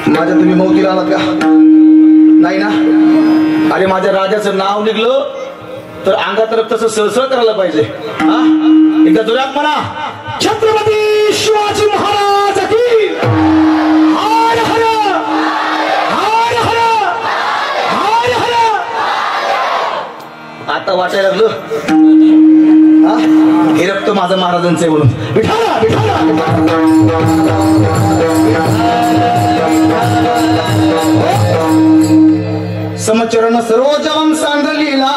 माझ्या तुम्ही मौतीला आलात का? नाही ना? अरे माझ्या राजाचं नाव निघलं तर अंगात रक्त सळसळ करायला पाहिजे. हा एकदा जोरात म्हणा, छत्रपती शिवाजी महाराज की हर हर हर हर हर हर. आता वाटायला लागलं हे रक्त माझं महाराजांचं आहे म्हणून. विठाला विठाला समचरण सरोजवं सांदलीला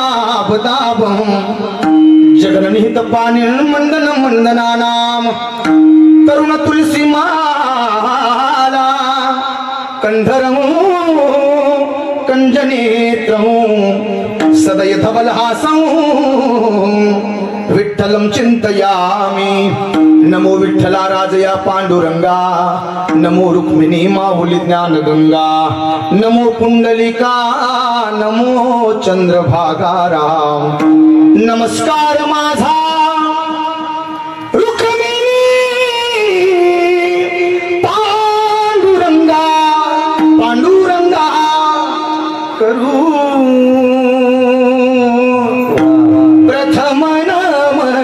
बदाबं जगननिहित पाणिल मंदन मंदनानाम तरुण तुलसी माला कंधरं कंजनेत्रं सदय धवलहासं विठ्ठलं चिंतयामि. नमो विठ्ठला राजया पांडुरंगा, नमो रुक्मिणी माहुली ज्ञानगंगा, नमो पुंडलिका, नमो चंद्रभागारा. नमस्कार माझा रुक्मिणी पांडुरंगा, पांडुरंगा करू प्रथम नमन.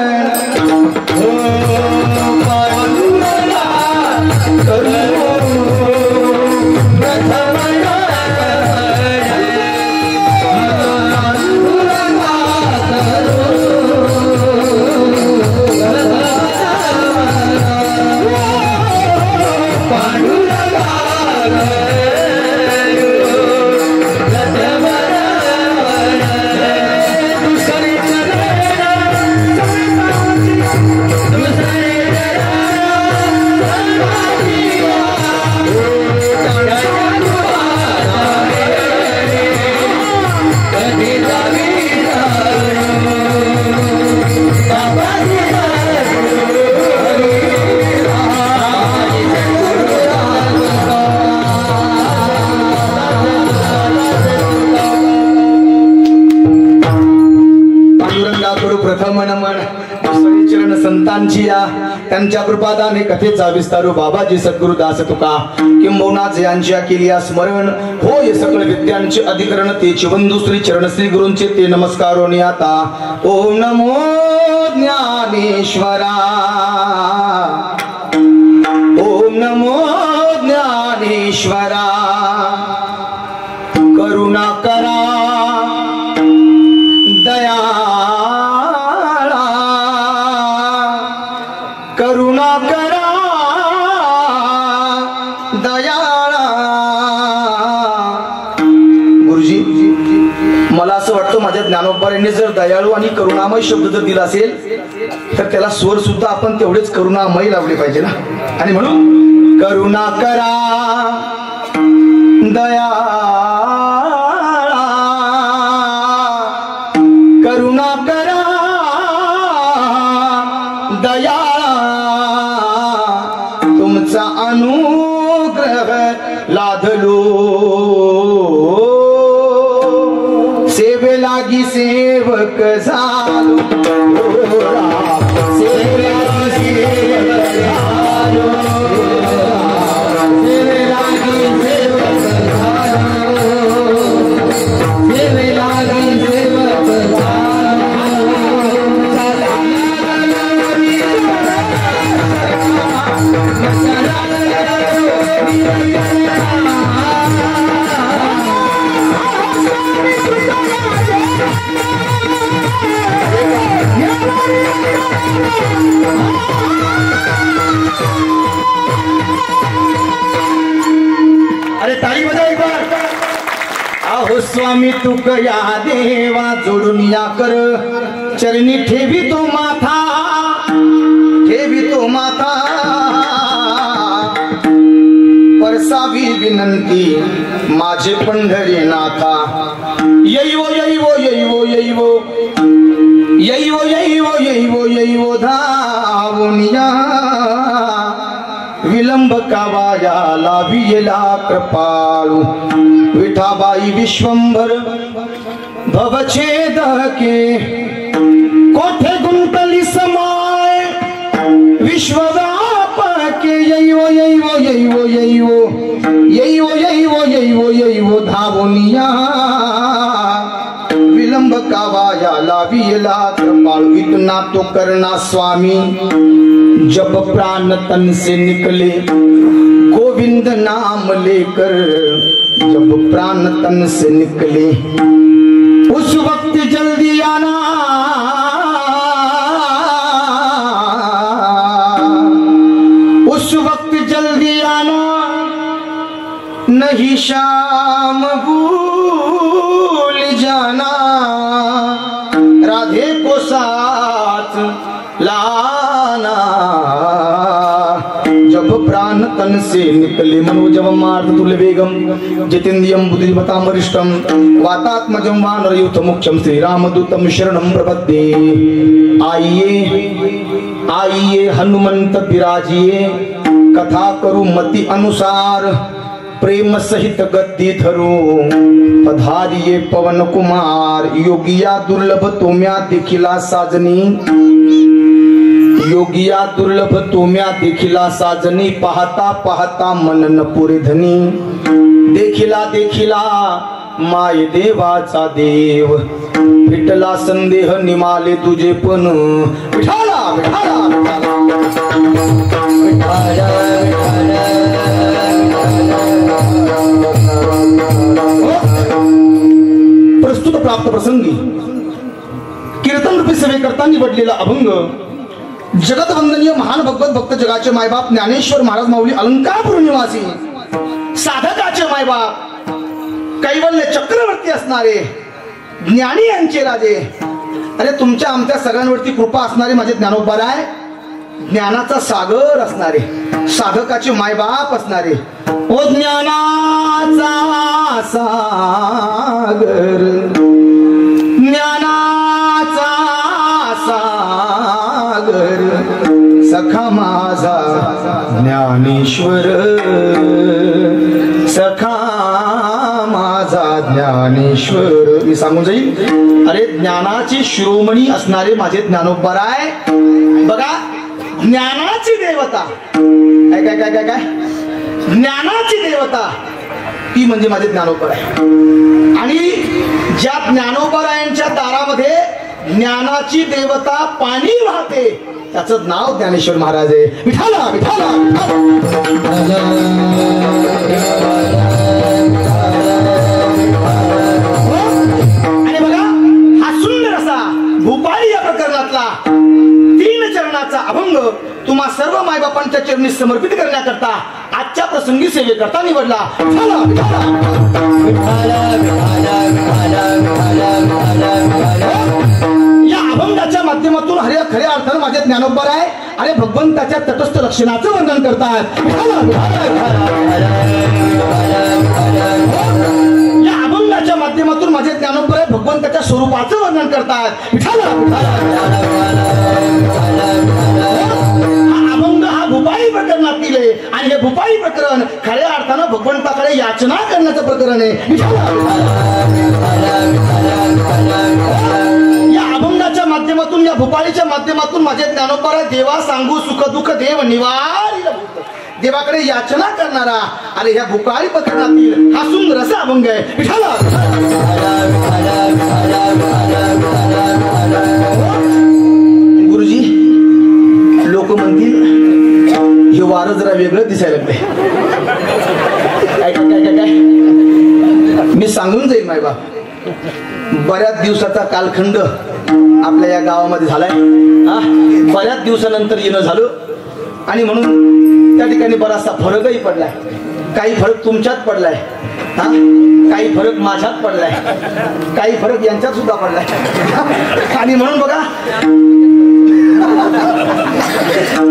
पांडुरंगा करू प्रथम संतांची या त्यांच्या कृपादाने कथेचा विस्तारू बाबाजी सद्गुरुदास तुका किंबहुना जयांची केली स्मरण होय सकळ विद्यांचे अधिकरण तेचे बंधू श्री चरण श्री गुरूंचे ते नमस्कारोनी आता. ओम नमो ज्ञानेश्वरा, ओम नमो ज्ञानेश्वरा. करुणा करा दया, करुणा करा दयाळा. गुरुजी मला असं वाटतं माझ्या ज्ञानोबांनी जर दयाळू आणि करुणामय शब्द जर दिला असेल तर त्याला स्वर सुद्धा आपण तेवढेच करुणामय लावले पाहिजे ना. आणि म्हणून करुणा करा दयाळा, करुणा करा दयाळा. तुमचा अनुग्रह लादलो, सेवे लागी सेवक झालो. सेवे लागी सेवक झालो, सेवे लागी सेवक झालो, सेवे लागी सेवक झालो. अरे ताली बजाव एक बार. आहो स्वामी तुक या देवा जोडून या कर चरणी ठेवी तो माथा, ठेवी तो माथा. परसावी विनंती माझे पंढरी नाथा. यैवो यैवो यैवो यैवो यैवो यैवो यैवो यैवो धावुनिया. विलंब कावाया लाभियला कृपाळू. विठाबाई विश्वंभर भवछेद के कोठे गुंतली समा लावियला कृपाळू इतना तो करना स्वामी, जब प्राण तन से निकले गोविंद नाम लेकर, जब प्राण तन से निकले उस वक्त जल्दी आना, उस वक्त जल्दी आना, नहीं शाम भूल जाना, राधे को साथ लाना, जब प्राण तन से निकले मनोजवम मार्तुल्य वेगम जितेन्द्रियम बुद्धिमताम वरिष्ठम वातात्मजं वानरयूथ मुख्यम श्री रामदूतम शरणं प्रपद्ये। आइए आइए हनुमंत विराजिए, कथा करू मति अनुसार, प्रेम सहित गद्दी धरो पधारिये पवन कुमार। योगिया दुर्लभ तोम्या देखिला साजनी, योगिया दुर्लभ तोम्या देखिला साजनी, पाहता पाहता मन न पुरे धनी, देखिला देखिला माय देवाचा देव, विठला संदेह निमाले तुझे पण, विठाला विठाला प्रस्तुत प्राप्त प्रसंगी कीर्तन रूपी सेवे करता निवडलेला अभंग जगत वंदनीय महान भगवत भक्त जगाचे मायबाप ज्ञानेश्वर महाराज माऊली अलंकारपूर निवासी, साधकाचे मायबाप, कैवल्य चक्रवर्ती असणारे ज्ञानी यांचे राजे, अरे तुमच्या आमच्या सगळ्यांवरती कृपा असणारे माझे ज्ञानोबाराय, ज्ञानाचा सागर असणारे, साधकाचे मायबाप असणारे, ओ ज्ञानाचा सागर, ज्ञानाचा सागर, सखा माझा ज्ञानेश्वर, सखा माझा ज्ञानेश्वर। मी सांगून जाईल, अरे ज्ञानाची शिरोमणी असणारे माझे ज्ञानोबाराय, बघा ज्ञानाची देवता, काय काय काय काय काय ज्ञानाची देवता ती म्हणजे माझे ज्ञानोबाराय। आणि ज्या ज्ञानोबारायांच्या दारामध्ये ज्ञानाची देवता पाणी वाहते त्याचं नाव ज्ञानेश्वर महाराज आहे। विठाला विठाला आणि बघा हा सुंदर असा भूपाळी या प्रकरणातला 3 चरणाचा अभंग तुम्हा सर्व मायबापांच्या चरणी समर्पित करण्याकरता आजच्या प्रसंगी सेवेकरता निवडला। या अभंगाच्या माध्यमातून खऱ्या अर्थानं माझे ज्ञानोबाराय आणि भगवंताच्या तटस्थ लक्षणाचं वर्णन करतात। या अभंगाच्या माध्यमातून माझे ज्ञानोबाराय भगवंताच्या स्वरूपाचं वर्णन करतात। अभंग हा भूपाळी प्रकरणातील आहे आणि हे भूपाळी प्रकरण खऱ्या अर्थानं भगवंताकडे याचना करण्याचं प्रकरण आहे। या अभंगाच्या माध्यमातून या भूपाळीच्या माध्यमातून माझे ज्ञानोबाराय देवा सांगू सुख दुःख देव निवारी, देवाकडे याचना करणारा आणि ह्या भूपाळी प्रकरणातील हा सुंदर असा अभंग आहे। गुरुजी लोक म्हणतील हे वारं जरा वेगळं दिसायला लागले, काय काय काय काय मी सांगून जाईल मायबा, बऱ्याच दिवसाचा कालखंड आपल्या या गावामध्ये झालाय, बऱ्याच दिवसानंतर येणं झालं आणि म्हणून त्या ठिकाणी बराचसा फरकही पडलाय, काही फरक तुमच्यात पडलाय, काही फरक माझ्यात पडलाय, काही फरक यांच्यात सुद्धा पडलाय आणि म्हणून बघा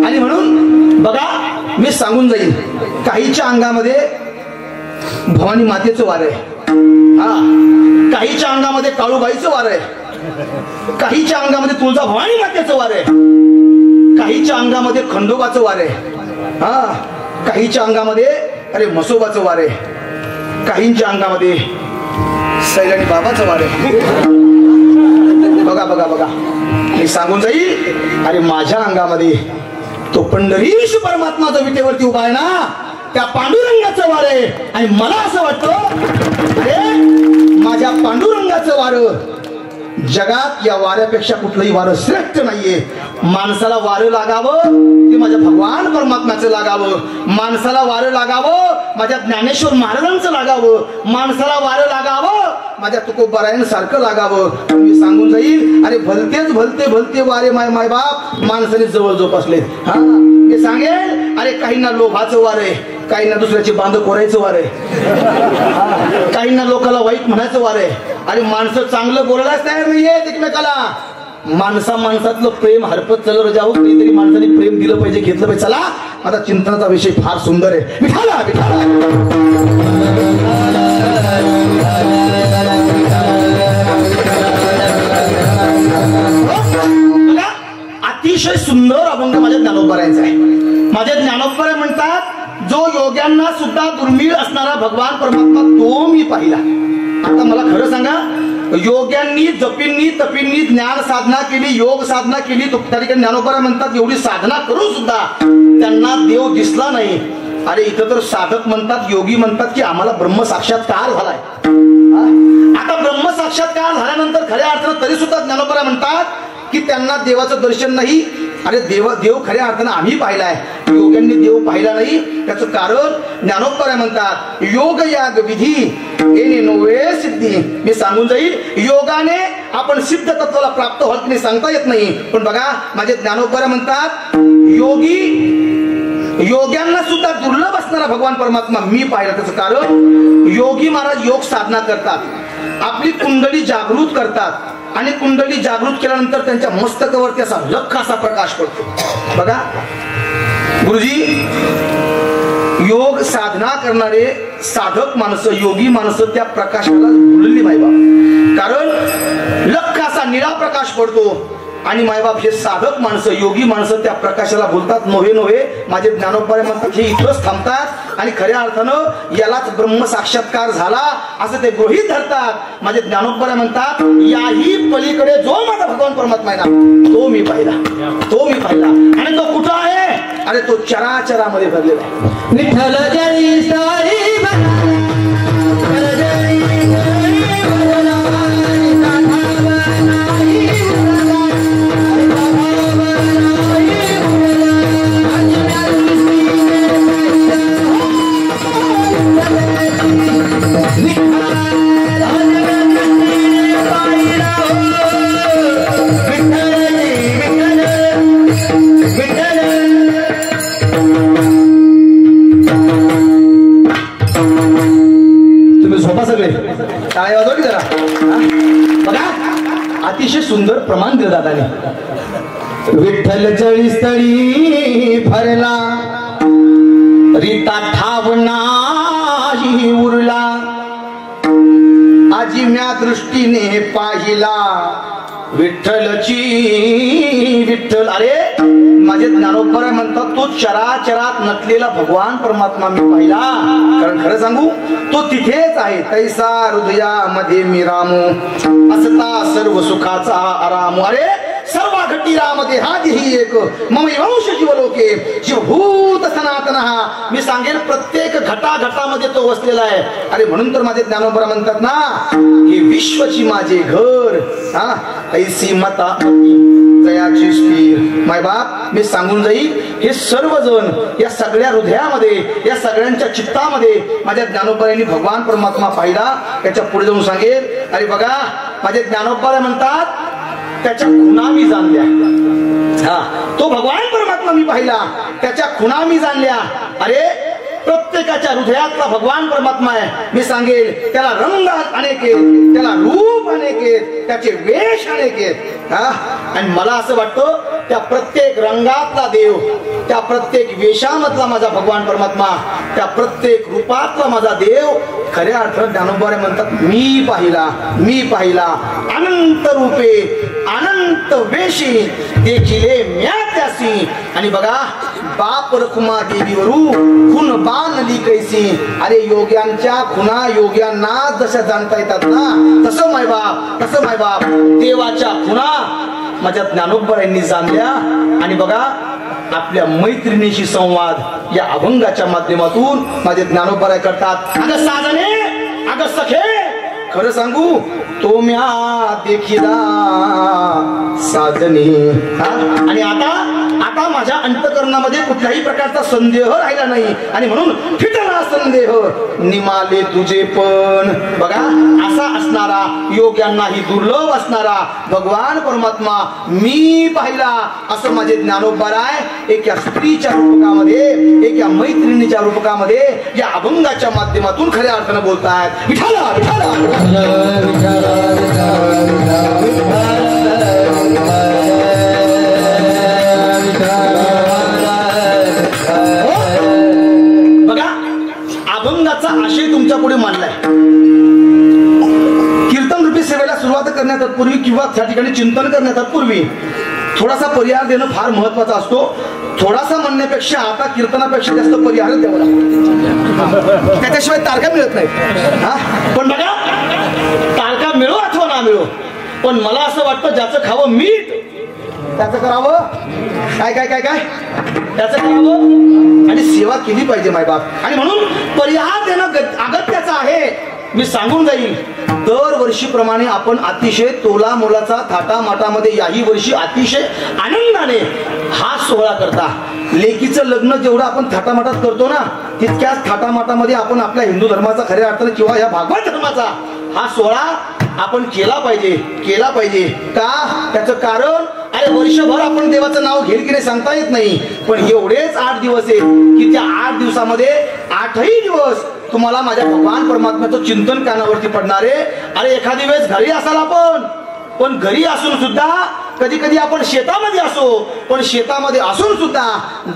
आणि म्हणून बघा मी सांगून जाईल, काहीच्या अंगामध्ये भवानी मातेचं वार आहे, काहीच्या अंगामध्ये काळूबाईचं वार आहे, काहीच्या अंगामध्ये तुळजा भवानी मातेचं वार आहे, काहीच्या अंगामध्ये खंडोबाचं वार आहे, काहीच्या अंगामध्ये अरे म्हसोबाचं वार आहे, काहींच्या अंगामध्ये सैलानी बाबाचं वार आहे। बघा बघा बघा मी सांगून जाईल, अरे माझ्या अंगामध्ये तो पंढरीश परमात्मा जो विटेवरती उभा आहे ना त्या पांडुरंगाचं वार आहे आणि मला असं वाटतं अरे माझ्या पांडुरंगाचं वार जगात या वाऱ्यापेक्षा कुठलंही वारं श्रेष्ठ नाहीये. माणसाला वारं लागावं ते माझ्या भगवान परमात्म्याचं लागावं. माणसाला वारं लागावं माझ्या ज्ञानेश्वर महाराजांचं लागावं. माणसाला वारं लागावं माझ्या तुकोबारायांसारखं लागावं. मी सांगून जाईल अरे भलतेच भलते भलते वारे माय बाप माणसाने जवळ जोपासले. हा मी सांगेल अरे काहींना लोभाचं वार आहे, काहींना दुसऱ्याची बांध कोरायचं वार आहे, काहींना लोकांना वाईट म्हणायचं वार आहे. अरे माणसं चांगलं बोलायलाच तयार नाहीये एकमेकाला. माणसातलं प्रेम हरपत चालू जाऊ तरी माणसाने प्रेम दिलं पाहिजे, घेतलं पाहिजे. चला आता चिंतनाचा विषय फार सुंदर आहे. विठाला विठाला अतिशय सुंदर अभंग माझ्या ज्ञानोबरायांचा आहे. माझ्या ज्ञानोबराय म्हणतात जो योग्यांना सुद्धा दुर्मिळ असणारा भगवान परमात्मा तो मी पाहिला. आता मला खरं सांगा, योग्यांनी जपींनी तपींनी ज्ञान साधना केली, योग साधना केली, त्या ठिकाणी ज्ञानोबराय म्हणतात एवढी साधना करून सुद्धा त्यांना देव दिसला नाही. अरे इथं तर साधक म्हणतात, योगी म्हणतात की आम्हाला ब्रह्म साक्षात्कार झालाय. आता ब्रह्म साक्षात्कार झाल्यानंतर खऱ्या अर्थानं तरी सुद्धा ज्ञानोबराय म्हणतात की त्यांना देवाचं दर्शन नाही. अरे देव खऱ्या अर्थानं आम्ही पाहिलाय, योग्यांनी देव पाहिला नाही. त्याचं कारण ज्ञानोबराय म्हणतात योग याग विधी येणे नोवे सिद्धी. मी सांगून जाईल योगाने आपण सिद्ध तत्वाला प्राप्त होत नाही सांगता येत नाही. पण बघा माझे ज्ञानोबराय म्हणतात योग्यांना सुद्धा दुर्लभ असणारा भगवान परमात्मा मी पाहिला. त्याचं कारण योगी महाराज योग साधना करतात, आपली कुंडली जागृत करतात आणि कुंडली जागृत केल्यानंतर त्यांच्या मस्तकावरती असा लख असा प्रकाश पडतो. बघा गुरुजी, योग साधना करणारे साधक माणसं योगी माणसं त्या प्रकाशाला भुलली मायबाप. कारण लख असा निळा प्रकाश पडतो आणि मायबाप हे साधक माणसं योगी माणसं त्या प्रकाशाला बोलतात. नव्हे माझे ज्ञानोबराय म्हणतात हे इथंच थांबतात आणि खऱ्या अर्थानं यालाच ब्रह्म साक्षात्कार झाला असं ते गृहीत धरतात. माझे ज्ञानोबराय म्हणतात याही पलीकडे जो माझा भगवान परमात्मा आहे ना तो मी पाहिला, तो मी पाहिला. आणि तो कुठं आहे? अरे तो चराचरामध्ये भरलेला आहे. विठ्ठल जरी सारी टाळ्या वाजवली जरा. बघा अतिशय सुंदर प्रमाण दिलं दादाने. विठ्ठल जळी स्थळी भरला रीता ठावना उरला आजी म्या दृष्टीने पाहिला विठ्ठलची विठ्ठल. अरे माझे ज्ञानोबराय म्हणतात तो चराचरात नटलेला भगवान परमात्मा मी पाहिला. कारण खरं सांगू तो तिथेच आहे. तैसा हृदयामध्ये मी रामू असता सर्व सुखाचा आराम. अरे सर्व घटी राम देहादिही एक मम वंश जीवलोके शिवभूत सनातन. मी सांगेल प्रत्येक घटाघटामध्ये तो वसलेला आहे. अरे म्हणून तर माझे ज्ञानोबराय म्हणतात ना हे विश्वची माझे घर ऐसी मता जयाची स्थिर. माय बाप मी सांगून जाईल हे सर्वजण या सगळ्या हृदयामध्ये या सगळ्यांच्या चित्तामध्ये माझ्या ज्ञानोबरायांनी भगवान परमात्मा पाहिला. त्याच्या पुढे जाऊन सांगेल अरे बघा माझे ज्ञानोबराय म्हणतात त्याच्या खुणा मी जाणल्या. तो भगवान परमात्मा मी पाहिला, त्याच्या खुणा मी जाणल्या. अरे प्रत्येकाच्या हृदयातला भगवान परमात्मा आहे. मी सांगेल त्याला रंग अनेक आहेत, त्याला रूप अनेक आहेत, त्याचे वेश अनेक आहेत. आणि मला असं वाटतं त्या प्रत्येक रंगातला देव, त्या प्रत्येक वेशामधला माझा भगवान परमात्मा, त्या प्रत्येक रूपातला माझा देव खऱ्या अर्थात ज्ञानोबराय म्हणतात मी पाहिला अनंत रूपे अनंत वेशी देखिले म्या त्यासी. आणि बघा बाप रखुमा देवीवरू खुन बांधली कैसी. अरे योग्यांच्या खुना योग्यांना जशा जाणता येतात ना तसं मायबाप देवाच्या खुना माझ्या ज्ञानोबरायांनी जाणल्या. आणि बघा आपल्या मैत्रिणीशी संवाद या अभंगाच्या माध्यमातून माझे ज्ञानोबराय करतात. अगं साधने अगं सखे खरं सांगू तो म्या देखिला साजनी. आणि आता माझ्या अंतकरणामध्ये कुठल्याही प्रकारचा संदेह राहिला नाही आणि म्हणून फिटला संदेह निमाले तुझे पण. बघा असा असणारा योग्यांनाही दुर्लभ असणारा भगवान परमात्मा मी पाहिला असं माझे ज्ञानोबा आहे. एका स्त्रीच्या रूपकामध्ये एका मैत्रिणीच्या रूपकामध्ये या अभंगाच्या माध्यमातून खऱ्या अर्थानं बोलतायत. विठाला विठाला बघा अभंगाचा आशय तुमच्या पुढे मांडलाय. कीर्तन रूपी सेवेला सुरुवात करण्यात पूर्वी किंवा त्या ठिकाणी चिंतन करण्यात पूर्वी थोडासा परिहार देणं फार महत्वाचा असतो. थोडासा म्हणण्यापेक्षा आता कीर्तनापेक्षा जास्त परिहार द्यावा लागतो. त्याच्याशिवाय तारखा मिळत नाही. पण बघा तारखा मिळो अथवा ना मिळो पण मला असं वाटतं ज्याचं खावं मीठ त्याचं करावं काय काय काय काय त्याचं करावं आणि सेवा केली पाहिजे मायबाप. आणि म्हणून परिहार देणं अगत्याचं आहे. मी सांगून जाईल दरवर्षीप्रमाणे आपण अतिशय तोला मोलाचा थाटामाटामध्ये याही वर्षी अतिशय आनंदाने हा सोहळा करता. लेकीचं लग्न जेवढं आपण थाटामाटात करतो ना तितक्याच थाटामाटामध्ये आपण आपल्या हिंदू धर्माचा खऱ्या अर्थाने किंवा या भागवत धर्माचा हा सोहळा आपण केला पाहिजे. का त्याचं कारण अरे वर्षभर आपण देवाचं नाव घेईल की नाही सांगता येत नाही पण एवढेच 8 दिवस आहेत की त्या 8 दिवसामध्ये 8ही दिवस तुम्हाला माझ्या भगवान परमात्म्याचं चिंतन कानावरती पडणारे. अरे एखादी वेळेस घरी असाल आपण पण घरी असून सुद्धा कधी कधी आपण शेतामध्ये असो पण शेतामध्ये असून सुद्धा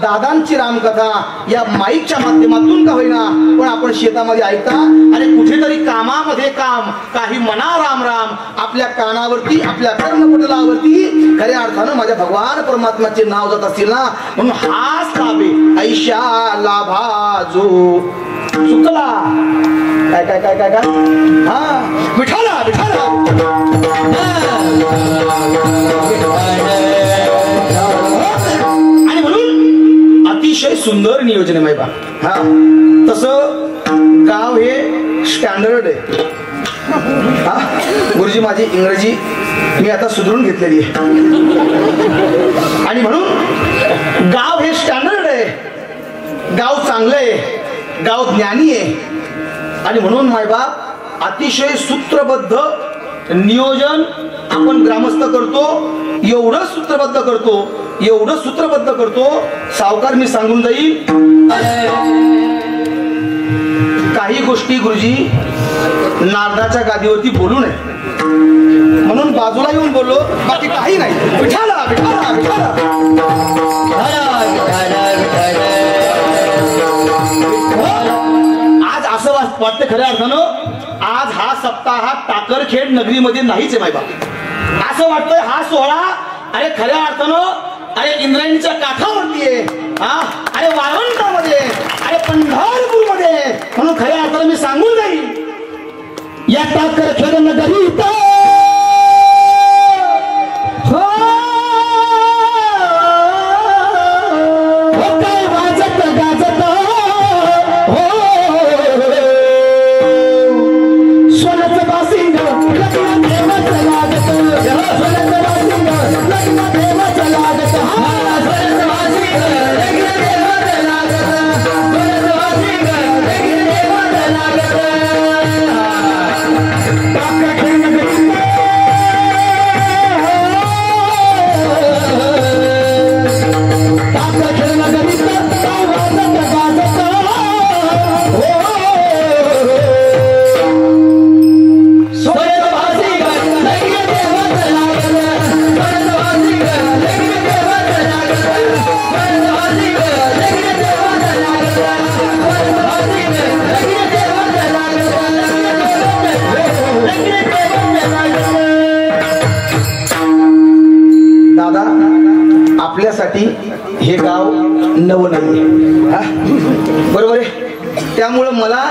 दादांची रामकथा या माईकच्या माध्यमातून का होईना पण आपण शेतामध्ये ऐकता. आणि कुठेतरी कामामध्ये काम काही मना राम राम आपल्या कानावरती आपल्या कर्णपटलावरती खऱ्या अर्थानं माझ्या भगवान परमात्म्याचे नाव जात असतील ना म्हणून हाच लाभे ऐशा लाभा जो चुकला काय काय काय काय काय विठाला विठाला आणि म्हणून अतिशय सुंदर नियोजन आहे माहिबा. तसं गाव हे स्टँडर्ड आहे. गुरुजी माझी इंग्रजी मी आता सुधारून घेतलेली आहे आणि म्हणून गाव हे स्टँडर्ड आहे. गाव चांगलं आहे गाव ज्ञानी आहे आणि म्हणून मायबाप अतिशय सूत्रबद्ध नियोजन आपण ग्रामस्थ करतो. एवढं सूत्रबद्ध करतो सावकार मी सांगून जाईल. काही गोष्टी गुरुजी नारदाच्या गादीवरती बोलू नये म्हणून बाजूला येऊन बोललो बाकी काही नाही. विठाला विठाला विठाला आज असं वाटतं खऱ्या अर्थानं आज हा सप्ताह टाकरखेड नगरीमध्ये नाहीच आहे मायबा. असं वाटतंय हा सोहळा अरे खऱ्या अर्थानं अरे इंद्रायणीच्या काठावरती आहे. अरे वाळवंटामध्ये अरे पंढरपूरमध्ये म्हणून खऱ्या अर्थानं मी सांगून जाईल या टाकरखेड नगरीत आपल्यासाठी हे गाव नवं नाही बरोबर आहे. त्यामुळं मला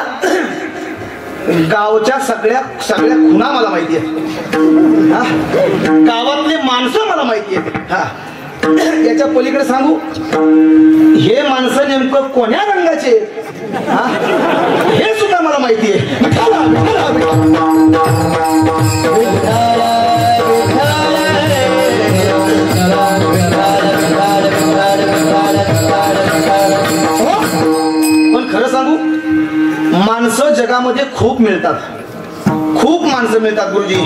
गावच्या सगळ्या खुणा मला माहिती आहेत. गावातले माणसं मला माहिती आहेत. याच्या पलीकडे सांगू हे माणसं नेमकं कोण्या रंगाचे हे सुद्धा मला माहिती आहे. खूप मिळतात, खूप माणसं मिळतात गुरुजी,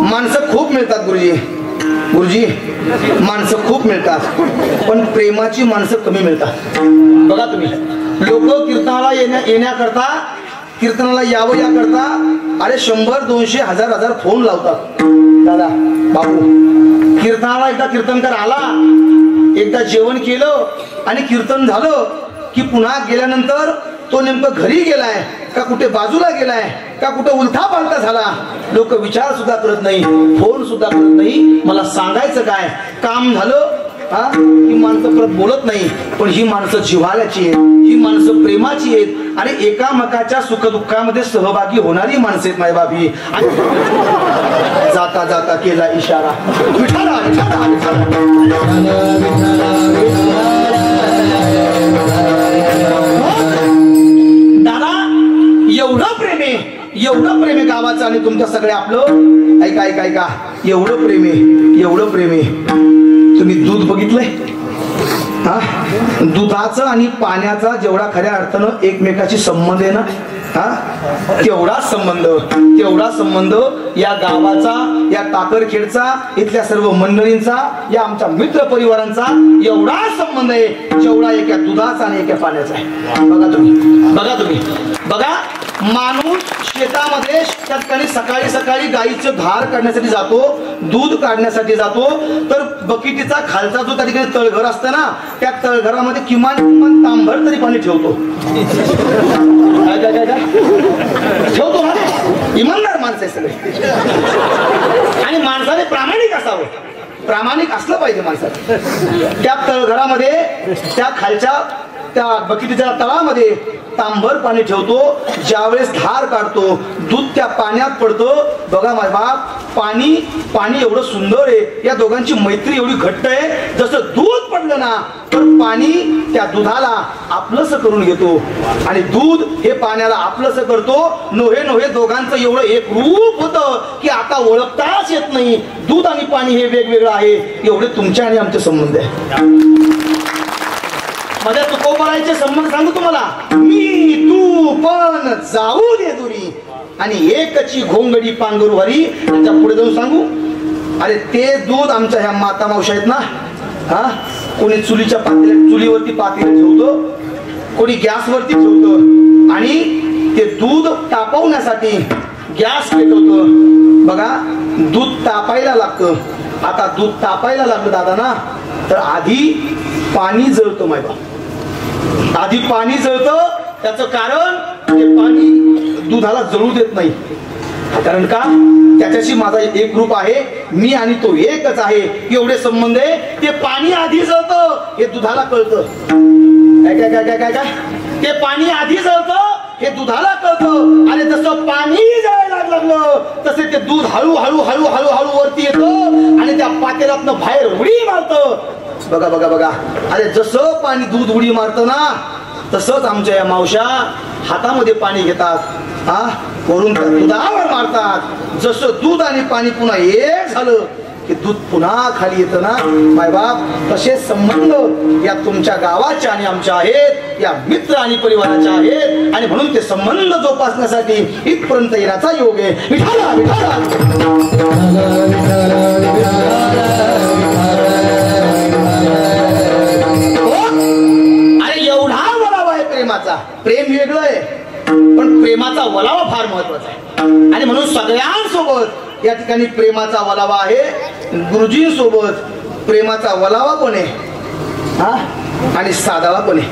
माणसं खूप मिळतात गुरुजी, गुरुजी माणसं खूप मिळतात, पण प्रेमाची माणसं कमी मिळतात. बघा तुम्ही, लोक कीर्तनाला येण्याकरता, कीर्तनाला यावं याकरता अरे 100, 200, 1000 फोन लावतात. दादा बाबू, कीर्तनाला एकदा कीर्तनकार आला, एकदा जेवण केलं आणि कीर्तन झालं की पुन्हा गेल्यानंतर तो नेमकं घरी गेलाय का कुठे बाजूला गेलाय का कुठे उलथा पालथा झाला, लोक विचार सुद्धा करत नाही, फोन सुद्धा करत नाही. मला सांगायचं काय, काम झालं ही माणसं परत बोलत नाही. पण ही माणसं जिव्हाळ्याची आहेत, ही माणसं प्रेमाची आहेत आणि एकामेकाच्या सुखदुःखामध्ये सहभागी होणारी माणसं आहेत मायबाबी. आणि जाता जाता केला इशारा, विठाला विठाला दादा, एवढं प्रेम आहे, एवढं प्रेम आहे गावाचं आणि तुमच्या सगळ्या आपलं. ऐका ऐका ऐका, एवढं प्रेम आहे, एवढं प्रेम आहे. तुम्ही दूध बघितलंय? हा, दुधाचं आणि पाण्याचा जेवढा खऱ्या अर्थानं एकमेकाशी संबंध आहे ना, हा तेवढा संबंध या गावाचा, या टाकरखेडचा, इथल्या सर्व मंडळींचा, या आमच्या मित्र परिवारांचा एवढा संबंध आहे जेवढा एका दुधाचा आणि एका पाण्याचा आहे. बघा तुम्ही बघा, माणूस शेतामध्ये त्या ठिकाणी सकाळी सकाळी गाईचं धार काढण्यासाठी जातो, दूध काढण्यासाठी जातो, तर बकेटीचा खालचा जो त्या ठिकाणी तळघर असतं ना, त्या तळघरामध्ये किमान तांभर तरी पाणी ठेवतो. ठेवतो ना, इमानदार माणसं आहे सगळे. आणि माणसाने प्रामाणिक असावं, प्रामाणिक असलं पाहिजे माणसाने. त्या तळघरामध्ये, त्या खालच्या त्या बकेटीच्या तळामध्ये तांबर पाणी ठेवतो. ज्यावेळेस धार काढतो, दूध त्या पाण्यात पडतं. बघा माय बाप, पाणी एवढं सुंदर आहे, या दोघांची मैत्री एवढी घट्ट आहे. जसं दूध पडलं ना तर पाणी त्या दुधाला आपलंस करून घेतो आणि दूध हे पाण्याला आपलंस करतो. नोहे दोघांचं एवढं एक रूप होतं की आता ओळखताच येत नाही. दूध आणि पाणी हे वेगवेगळं आहे, एवढे तुमचे आणि आमचे संबंध आहे. माझ्या तुकोबरायचे संबंध सांगू तुम्हाला, मी तू पण जाऊ दे दुरी आणि एकची घोंगडी पांघरुवारी. त्याच्या पुढे जाऊन सांगू, अरे ते दूध आमच्या ह्या माता मावशी आहेत ना, हा कोणी चुलीवरती पातेलं ठेवतो, कोणी गॅसवरती ठेवतो आणि ते दूध तापवण्यासाठी गॅस पेटवतो. बघा, दूध तापायला लागतं. आता दूध तापायला लागलं दादा ना, तर आधी पाणी जळतं मायबा, आधी पाणी जळतं. त्याचं कारण ते पाणी दुधाला जळू देत नाही. कारण का, त्याच्याशी माझा एक रूप आहे, मी आणि तो एकच आहे, एवढे संबंध आहे. ते पाणी आधी जळतं हे दुधाला कळतं. काय काय काय काय काय ते पाणी आधी जळतं हे दुधाला कळतं. आणि जसं पाणी जळायला लागलं तसे ते दूध हळूहळू हळूहळू हळू वरती येतं आणि त्या पातेल्यातनं बाहेर उडी मारतं. बघा बघा बघा, अरे जसं पाणी दूध उडी मारतं ना, तसंच आमच्या या मावशा हातामध्ये पाणी घेतात, हा वरून दुधावर मारतात. जसं दूध आणि पाणी पुन्हा एक झालं की दूध पुन्हा खाली येतं ना मायबाप, तसे संबंध या तुमच्या गावाचे आणि आमच्या आहेत, या मित्र आणि परिवाराचे आहेत. आणि म्हणून ते संबंध जोपासण्यासाठी इथपर्यंत येण्याचा योग आहे. विठाला विठाला प्रेमाचा, प्रेम वेगळं आहे पण प्रेमाचा वलावा फार महत्वाचा आहे. आणि म्हणून सगळ्यांसोबत या ठिकाणी प्रेमाचा वलावा आहे. गुरुजींसोबत प्रेमाचा वलावा पण आहे, हा आणि साधावा पण आहे.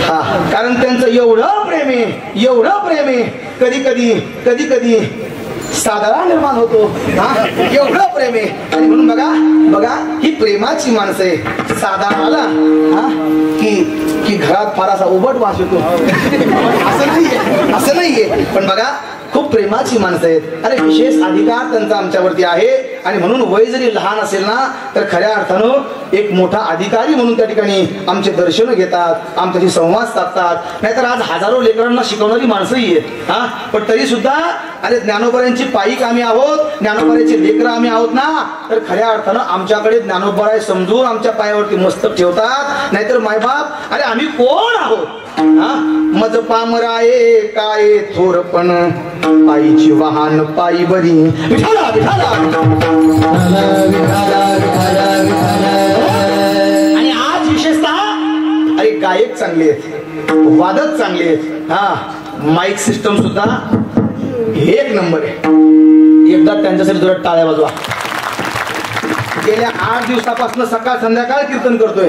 हा, कारण त्यांचं एवढं प्रेम आहे, एवढं प्रेम आहे, कधी कधी साधारा निर्माण होतो. हा, एवढं प्रेम आहे. आणि म्हणून बघा ही प्रेमाची माणसं आहे. साधारण आला हा की घरात फार असा उबट वास येतो, असं नाहीये. पण बघा खूप प्रेमाची माणसं आहेत. अरे विशेष अधिकार त्यांचा आमच्यावरती आहे. आणि म्हणून वय जरी लहान असेल ना तर खऱ्या अर्थानं एक मोठा अधिकारी म्हणून त्या ठिकाणी आमचे दर्शन घेतात, आमच्याशी संवाद साधतात. नाहीतर आज हजारो लेकरांना शिकवणारी माणसंही आहेत, हा पण तरी सुद्धा अरे ज्ञानोबरांची पायीक आम्ही आहोत, ज्ञानोबरांचे लेकरं आम्ही आहोत ना, तर खऱ्या अर्थानं आमच्याकडे ज्ञानोबराय समजून आमच्या पायावरती मस्तक ठेवतात. नाहीतर मायबाप अरे आम्ही कोण आहोत? मज पामराये काय थोरपण, पायीची वाहन पायी बरी. विठाला विठाला. आणि आज विशेषतः अरे गायक चांगले आहेत, वादक चांगले आहेत, माईक सिस्टम सुद्धा एक नंबर आहे. एकदा त्यांच्यासाठी थोड्या टाळ्या वाजवा. गेल्या 8 दिवसापासून सकाळ संध्याकाळ कीर्तन करतोय,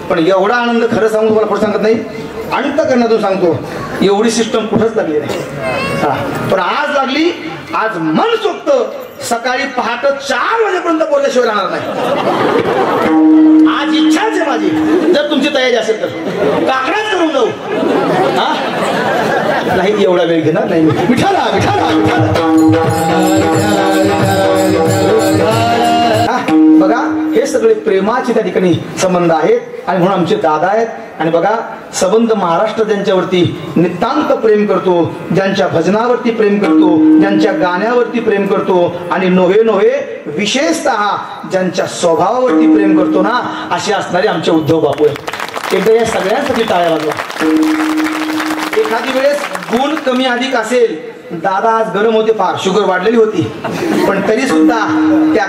पण एवढा आनंद खरं सांगू तुम्हाला खोटं सांगत नाही, अंतःकरणातून सांगतो, एवढी सिस्टम कुठंच लागली नाही. पण आज लागली. आज मन सोक्त सकाळी पहाटे 4 वाजेपर्यंत बोलल्याशिवाय राहणार नाही. आज इच्छाच आहे माझी, जर तुमची तयारी असेल तर काकडाच करून जाऊ. नाही एवढा वेळ घेणार नाही. विठाला विठाला बघा, हे सगळे प्रेमाचे त्या ठिकाणी संबंध आहेत आणि म्हणून आमचे दादा आहेत. आणि बघा, संबंध महाराष्ट्र ज्यांच्यावरती नितांत प्रेम करतो, ज्यांच्या भजनावरती प्रेम करतो, ज्यांच्या गाण्यावरती प्रेम करतो आणि नोहे नोहे विशेषतः ज्यांच्या स्वभावावरती प्रेम करतो ना, असे असणारे आमचे उद्धव बापू आहेत. एकदा या सगळ्यांसाठी टाळ्या वाजवा. एखादी वेळेस गुण कमी अधिक असेल, दादा आज गरम होते, फार शुगर वाढलेली होती, पण तरी सुद्धा त्या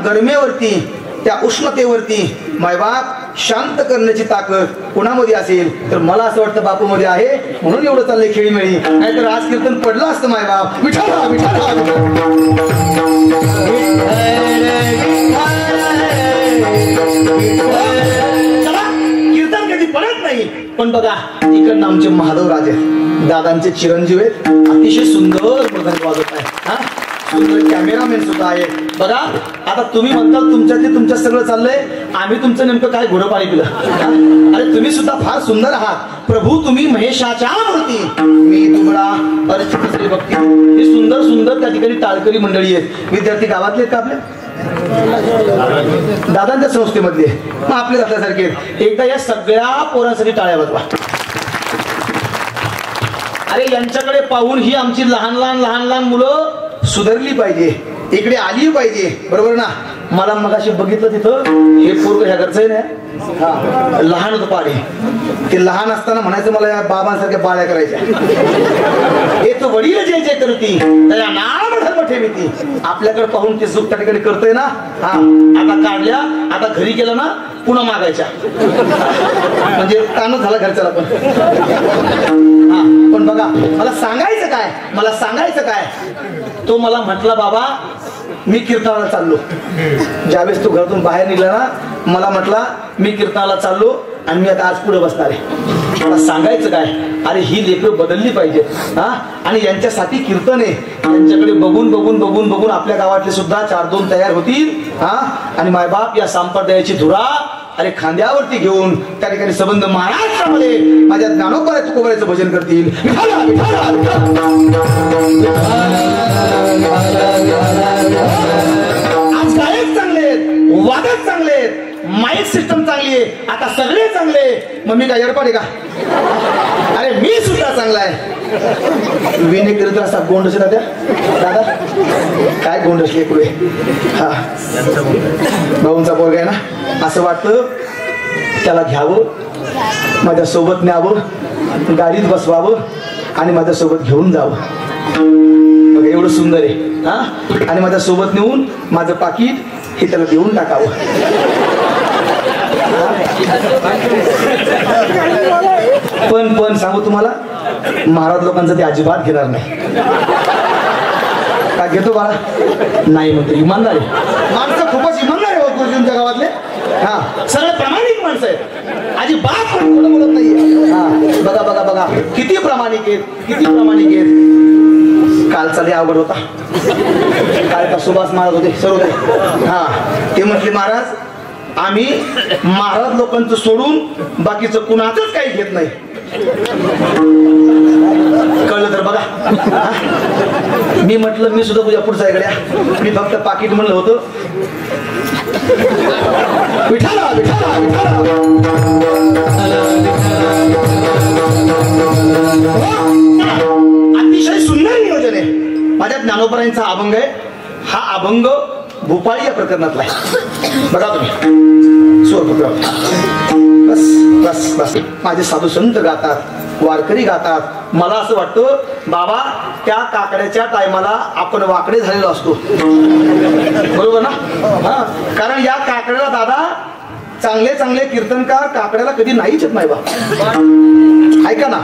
गरमेवरती, त्या उष्णतेवरती मायबाप शांत करण्याची ताकद कोणामध्ये असेल तर मला असं वाटतं बापू मध्ये आहे. म्हणून एवढं चाललंय खेळीमेळी, नाहीतर आज कीर्तन पडलं असतं मायबाप. विठाला विठाला. कीर्तन कधी पडत नाही, पण बघा इकडनं आमचे महादेव राजे दादांचे चिरंजीव आहेत, अतिशय सुंदर मृदंग वाजवत आहे. सुंदर कॅमेरामॅन सुद्धा आहे. बघा आता तुम्ही म्हणताल तुमच्या सगळं चाललंय, आम्ही तुमचं नेमकं काय घोडं पाणी पिलं? अरे तुम्ही सुद्धा फार सुंदर आहात. प्रभू तुम्ही महेशाच्या मूर्ती, मी दुबळा अर्चित श्री भक्ती. ही सुंदर सुंदर त्या ठिकाणी टाळकरी मंडळी आहेत. विद्यार्थी गावातले आहेत का आपल्या दादांच्या संस्थेमधले? मग आपले दादासारखे. एकदा या सगळ्या पोरांसाठी टाळ्या वाजवा. अरे यांच्याकडे पाहून ही आमची लहान लहान मुलं सुधारली पाहिजे, इकडे आली पाहिजे, बरोबर ना? मला मगाशी बघितलं तिथं हे पोरग ह्या घरचं आहे ना, लहान होतं पाडे. ते लहान असताना म्हणायचं मला या बाबांसारख्या बाळ्या करायच्या. हे तो वडील जे जे करती त्या नाम धर्म ठेवीती. आपल्याकडे पाहून ते सुख त्या ठिकाणी करतोय ना. आता काढल्या, आता घरी गेला ना पुन्हा मागायच्या, म्हणजे ताणच झाला घरच्याला पण. पण बघा मला सांगायचं काय, तो मला म्हटला बाबा मी कीर्तनाला चाललो. ज्यावेळेस तो घरातून बाहेर निघला ना, मला म्हटला मी कीर्तनाला चाललो आणि मी आता आज पुढे बसणार आहे. मला सांगायचं काय, अरे ही लेकरं बदलली पाहिजेत. आणि यांच्यासाठी कीर्तन आहे. यांच्याकडे बघून आपल्या गावातले सुद्धा 4-2 तयार होतील. आणि मायबाप या संप्रदायाची धुरा अरे खांद्यावरती घेऊन त्या ठिकाणी संबंध महाराष्ट्रामध्ये माझ्या ज्ञानोबा तुकोबाराचं भजन करतील. आज गायक चांगले आहेत, वादक चांगले आहेत, माईक सिस्टम चांगली आहे, आता सगळे चांगले. मग मी काय येडपाडे का? अरे मी सुद्धा चांगला आहे. विनय करीत असा गोंडस दादा काय गोंडस लेकरू आहे. भाऊंचा पोरगा आहे ना, असं वाटतं त्याला घ्यावं, माझ्या सोबत न्यावं, गाडीत बसवावं आणि माझ्या सोबत घेऊन जावं. बघा एवढं सुंदर आहे. आणि माझ्या सोबत नेऊन माझं पाकीट हे त्याला देऊन टाकावं. पण सांगू तुम्हाला, महाराज लोकांचं ते अजिबात घेणार नाही. काय घेतो बाळा? नाही म्हणतो. इमानदार आहे माणसं, खूपच इमानदार आहे तुमच्या गावातले. सगळे प्रामाणिक माणसं आहेत, अजिबात कोण खोटं बोलत नाहीये. बघा किती प्रामाणिक आहेत. कालचा लय अवघड होता. काल सुभाष महाराज होते, सर होते. ते म्हटले महाराज आम्ही महाराज लोकांचं सोडून बाकीचं कुणाचंच काही घेत नाही. कळलं तर बघा. मी म्हटलं मी सुद्धा तुझ्या पुढचा इकड्या, मी फक्त पाकिट म्हणलं होतं. विठाला अतिशय सुंदर नियोजन आहे. माझ्या ज्ञानोबरायांचा अभंग आहे. हा अभंग भूपाळी या प्रकरणातला आहे. बघा तुम्ही स्वर पकडा. बस बस बस. माझे साधू संत गातात, वारकरी गातात. मला असं वाटतं बाबा त्या काकड्याच्या टायमाला आपण वाकडे झालेलो असतो, बरोबर ना? हा, कारण या काकड्याला दादा चांगले चांगले कीर्तनकार काकड्याला कधी नाहीच येत नाही बा. ऐका ना,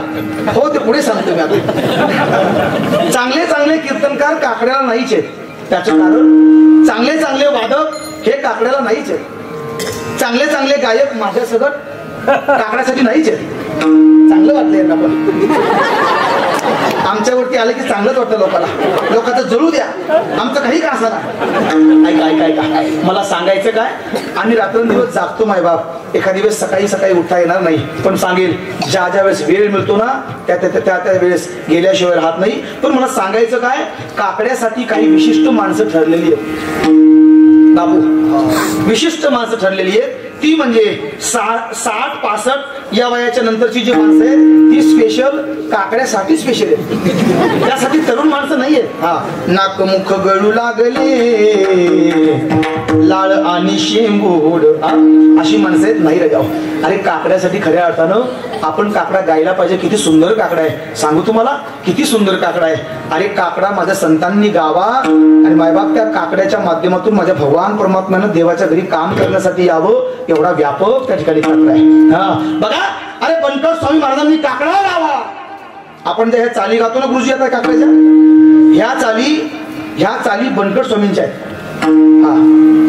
हो ते पुढे सांगतो मी आता. चांगले चांगले कीर्तनकार काकड्याला नाहीच येत. त्याचं कारण चांगले चांगले वादक हे काकड्याला नाहीच आहेत. चांगले चांगले गायक माझ्या सगळं काकड्यासाठी नाहीच आहेत. चांगलं वाटलंय ना, पण आमच्यावरती आलं की चांगलंच वाटतं लोकांना. लोकांचं जळू द्या, आमचं काही का असं नाही. ऐका ऐका ऐका, मला सांगायचं काय, आम्ही रात्रंदिवस जागतो मायबाप. एखादी वेळेस सकाळी सकाळी उठता येणार नाही, पण सांगेल ज्या ज्या वेळेस वेळ मिळतो ना त्या त्या वेळेस गेल्याशिवाय राहत नाही. पण मला सांगायचं काय, काकड्यासाठी काही विशिष्ट माणसं ठरलेली आहेत बाबू. विशिष्ट माणसं ठरलेली आहेत. ती म्हणजे 60-65 या वयाच्या नंतरची जी माणसं आहेत ती स्पेशल काकड्यासाठी स्पेशल आहेत. त्यासाठी तरुण माणसं नाहीये. हा, नाक मुख गळू लागले, लाळ आणि शेंबूड अशी माणसं आहेत नाही रे जाऊ. अरे काकड्यासाठी खऱ्या अर्थानं आपण काकडा गायला पाहिजे. किती सुंदर काकडा आहे सांगू तुम्हाला, किती सुंदर काकडा आहे. अरे काकडा माझ्या संतांनी गावा आणि मायबाप त्या काकड्याच्या माध्यमातून माझ्या भगवान परमात्म्यानं देवाच्या घरी काम करण्यासाठी यावं, एवढा व्यापक त्या ठिकाणी काकडा आहे. हा बघा, अरे बनकर स्वामी महाराजांनी काकडा गावा. आपण ज्या ह्या चाली गातो ना गुरुजी आता काकड्याच्या, ह्या चाली बनकर स्वामींच्या आहेत. हा,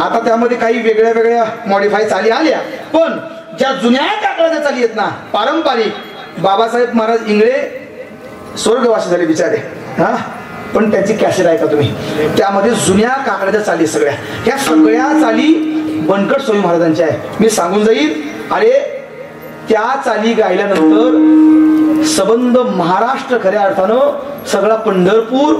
आता त्यामध्ये काही वेगळ्या वेगळ्या मॉडिफाय चाली आल्या, पण ज्या जुन्या काकड्याच्या चाली आहेत ना पारंपरिक, बाबासाहेब महाराज इंगळे स्वर्गवासी झाले बिचारे. हा, पण त्याची कॅसेट आहे का तुम्ही, त्यामध्ये जुन्या काकड्याच्या चाली सगळ्या, ह्या सगळ्या चाली बनकर स्वामी महाराजांच्या आहे. मी सांगून जाईल. अरे त्या चाली गायल्यानंतर सबंध महाराष्ट्र खऱ्या अर्थानं सगळा पंढरपूर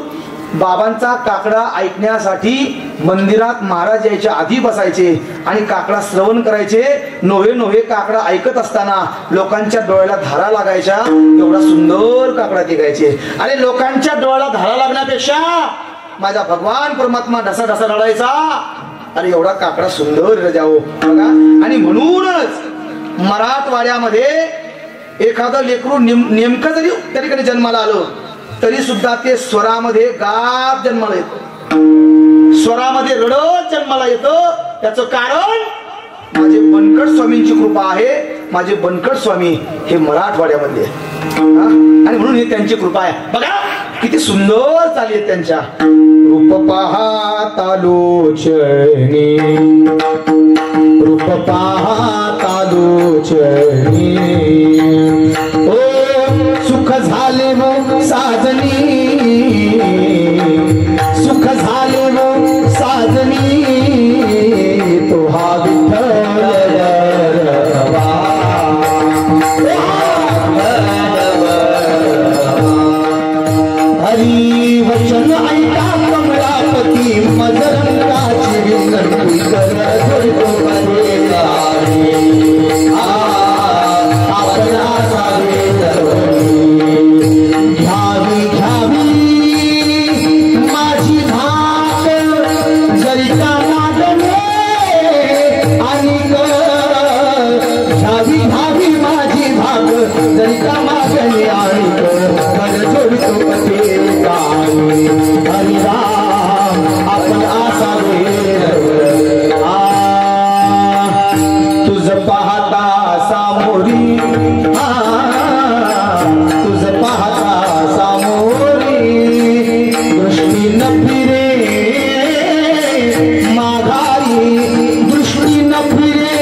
बाबांचा काकडा ऐकण्यासाठी मंदिरात महाराज यायच्या आधी बसायचे आणि काकडा श्रवण करायचे. नोहे नोहे काकडा ऐकत असताना लोकांच्या डोळ्याला धारा लागायच्या. एवढा सुंदर काकडा ते गायचे. अरे लोकांच्या डोळ्याला धारा लागण्यापेक्षा माझा भगवान परमात्मा ढसा ढसा रडायचा. अरे एवढा काकडा सुंदर जाओ बघा. आणि म्हणूनच मराठवाड्यामध्ये एखादं लेकरू नेमकं जरी त्या ठिकाणी जन्माला आलं तरी सुद्धा ते स्वरामध्ये गात जन्माला येतं, स्वरामध्ये रडत जन्माला येतं. त्याचं कारण माझे बनकर स्वामींची कृपा आहे. माझे बनकर स्वामी हे मराठवाड्यामध्ये आणि म्हणून ही त्यांची कृपा आहे. बघा किती सुंदर चाली आहेत त्यांच्या. रूप पाहता लोचनी, रूप पाहता लोचनी, ओ सुख झाले मग साजनी, सुख झाले मग साजनी, तो हा विठ्ठल हरी वचन ऐका कमलापती, मजरंगाची विनंती कर जोडतो बरे आपला सारे घ्यावी घ्यावी माझी भाग जरी का मागणे आणि घ्यावी घ्यावी माझी भाग जरी का मागणे आणि कर जोडतो पते हरिराम आपण असावे. तुझ पाहता सामोरी, तुझ पाहता सामोरी, दृष्टी न फिरे माघारी, दृष्टी न फिरे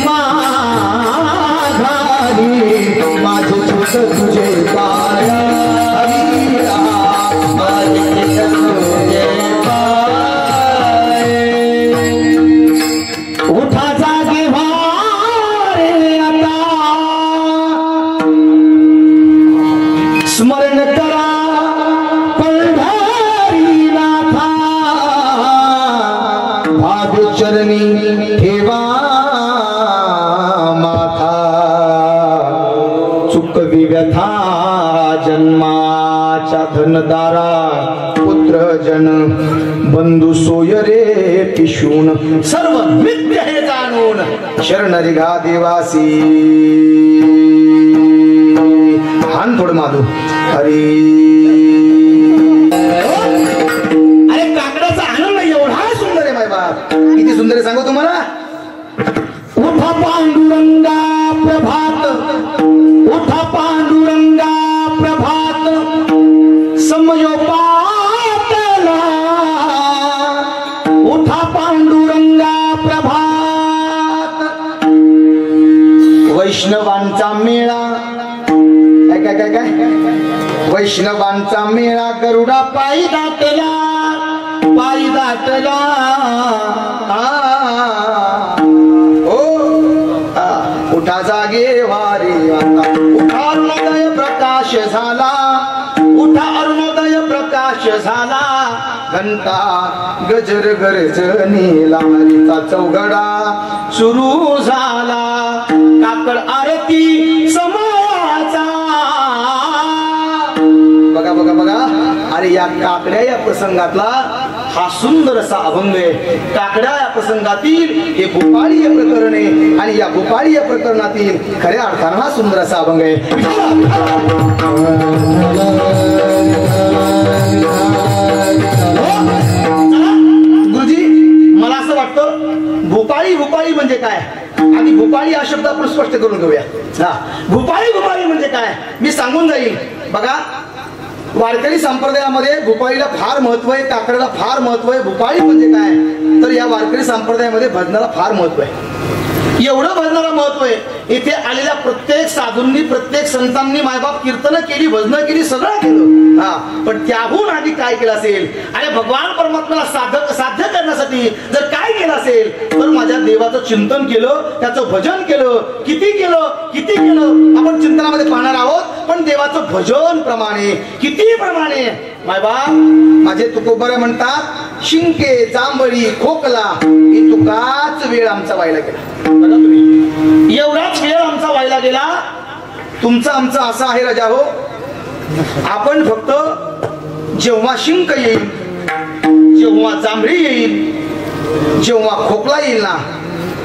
माघारी, माझे छोट तुझे पाय उठा जागे भारे आता, स्मरण करा पंढरी नाथा, भागचरणी ठेवा माथा, चुकवी व्यथा जन्माच्या धनदारा, पुत्र मित्र जन बंधू सोय रे पिशून सर्व मिथ्य हे जाणून शरण रिघा देवासी हान थोडं माधू अरे काकडाचा आनंद एवढा सुंदर आहे माय बाप किती सुंदर आहे सांगू तुम्हाला उठा पांडुरंगा प्रभात उठा पांडुरंगा प्रभात समयो पातला उठा पांडुरंगा प्रभात वैष्णवांचा मेळा काय काय काय वैष्णवांचा मेळा गरुडा पायी दाटला उठा जागे वारे आता उठा अरुणोदय प्रकाश झाला उठा अरुणोदय प्रकाश झाला घंटा गजर गरजनीला हरीचा चौघडा सुरू झाला काकड आरती समाचा बघा बघा बघा अरे या काकड्या या प्रसंगातला हा सुंदर असा अभंग आहे काकड्या या प्रसंगातील हे भूपाळीय प्रकरण आहे आणि या भूपाळीय प्रकरणातील खऱ्या अर्थानं हा सुंदर असा अभंग आहे गुरुजी मला असं वाटतं भूपाळी भूपाळी म्हणजे काय आणि भूपाळी हा शब्द आपण स्पष्ट करून घेऊया भूपाळी भूपाळी म्हणजे काय मी सांगून जाईल बघा वारकरी संप्रदायामध्ये भूपाळीला फार महत्व आहे काकड्याला फार महत्व आहे भूपाळी म्हणजे काय तर या वारकरी संप्रदायामध्ये भजनाला फार महत्व आहे एवढं भजनाला महत्व आहे इथे आलेल्या प्रत्येक साधूंनी प्रत्येक संतांनी मायबाप कीर्तन केली भजन केली सगळं केलं पण त्याहून आधी काय केलं असेल आणि भगवान परमात्म्याला साध्य करण्यासाठी जर काय केलं असेल तर माझ्या देवाचं चिंतन केलं त्याचं भजन केलं किती केलं आपण चिंतनामध्ये पाहणार आहोत पण देवाचं भजन प्रमाणे किती प्रमाणे मायबाप माझे तुकोबरे म्हणतात शिंके जांभळी खोकला ही तुकाच वेळ आमचा व्हायला गेला बघा तुम्ही एवढाच वेळ आमचा व्हायला गेला तुमचा आमचा असा आहे राजा हो आपण फक्त जेव्हा शिंक येईल जेव्हा जांभळी येईल जेव्हा खोकला येईल ना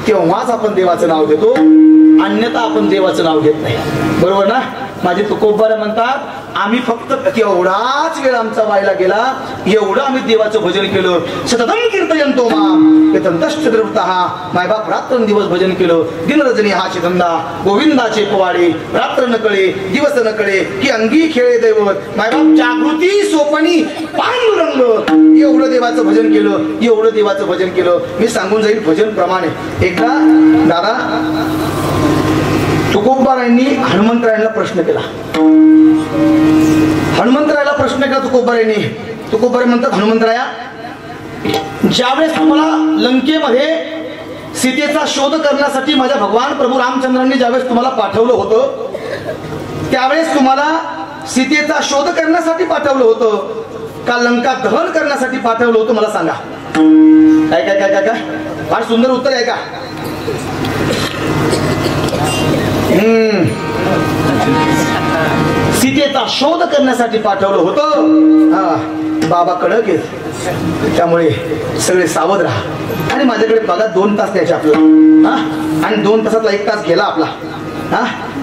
तेव्हाच आपण देवाचं नाव देतो अन्यथा आपण देवाचं नाव घेत नाही बरोबर ना माझे तुकोबरे म्हणतात आम्ही फक्त एवढाच वेळ आमचा व्हायला गेला एवढं आम्ही देवाचं भजन केलं सततम कीर्तयंतो माम यतंतश्चद्रवृतः मायबाप रात्रंदिवस भजन केलं दिनरजनी हा धंदा गोविंदाचे पोवाडे रात्र न कळे दिवस न कळे की अंगी खेळे दैवत मायबाप जागृती सोपणी पांडुरंग एवढं देवाचं भजन केलं मी सांगून जाईल भजन प्रमाणे एकदा दादा तुकोबारायांनी हनुमंतरायांना प्रश्न केला तुकोबारे म्हणतात हनुमंतराया ज्यावेळेस तुम्हाला लंकेमध्ये सीतेचा शोध करण्यासाठी माझ्या भगवान प्रभू रामचंद्रांनी ज्यावेळेस तुम्हाला पाठवलं होतं त्यावेळेस तुम्हाला सीतेचा शोध करण्यासाठी पाठवलं होतं का लंका दहन करण्यासाठी पाठवलं होतं मला सांगा काय काय काय काय फार सुंदर उत्तर आहे का सीतेचा शोध करण्यासाठी पाठवलं होतं बाबा कडक आहेत त्यामुळे सगळे सावध राहा आणि माझ्याकडे बघा 2 तास द्यायचे आपल्याला आणि 2 तासातला 1 तास गेला आपला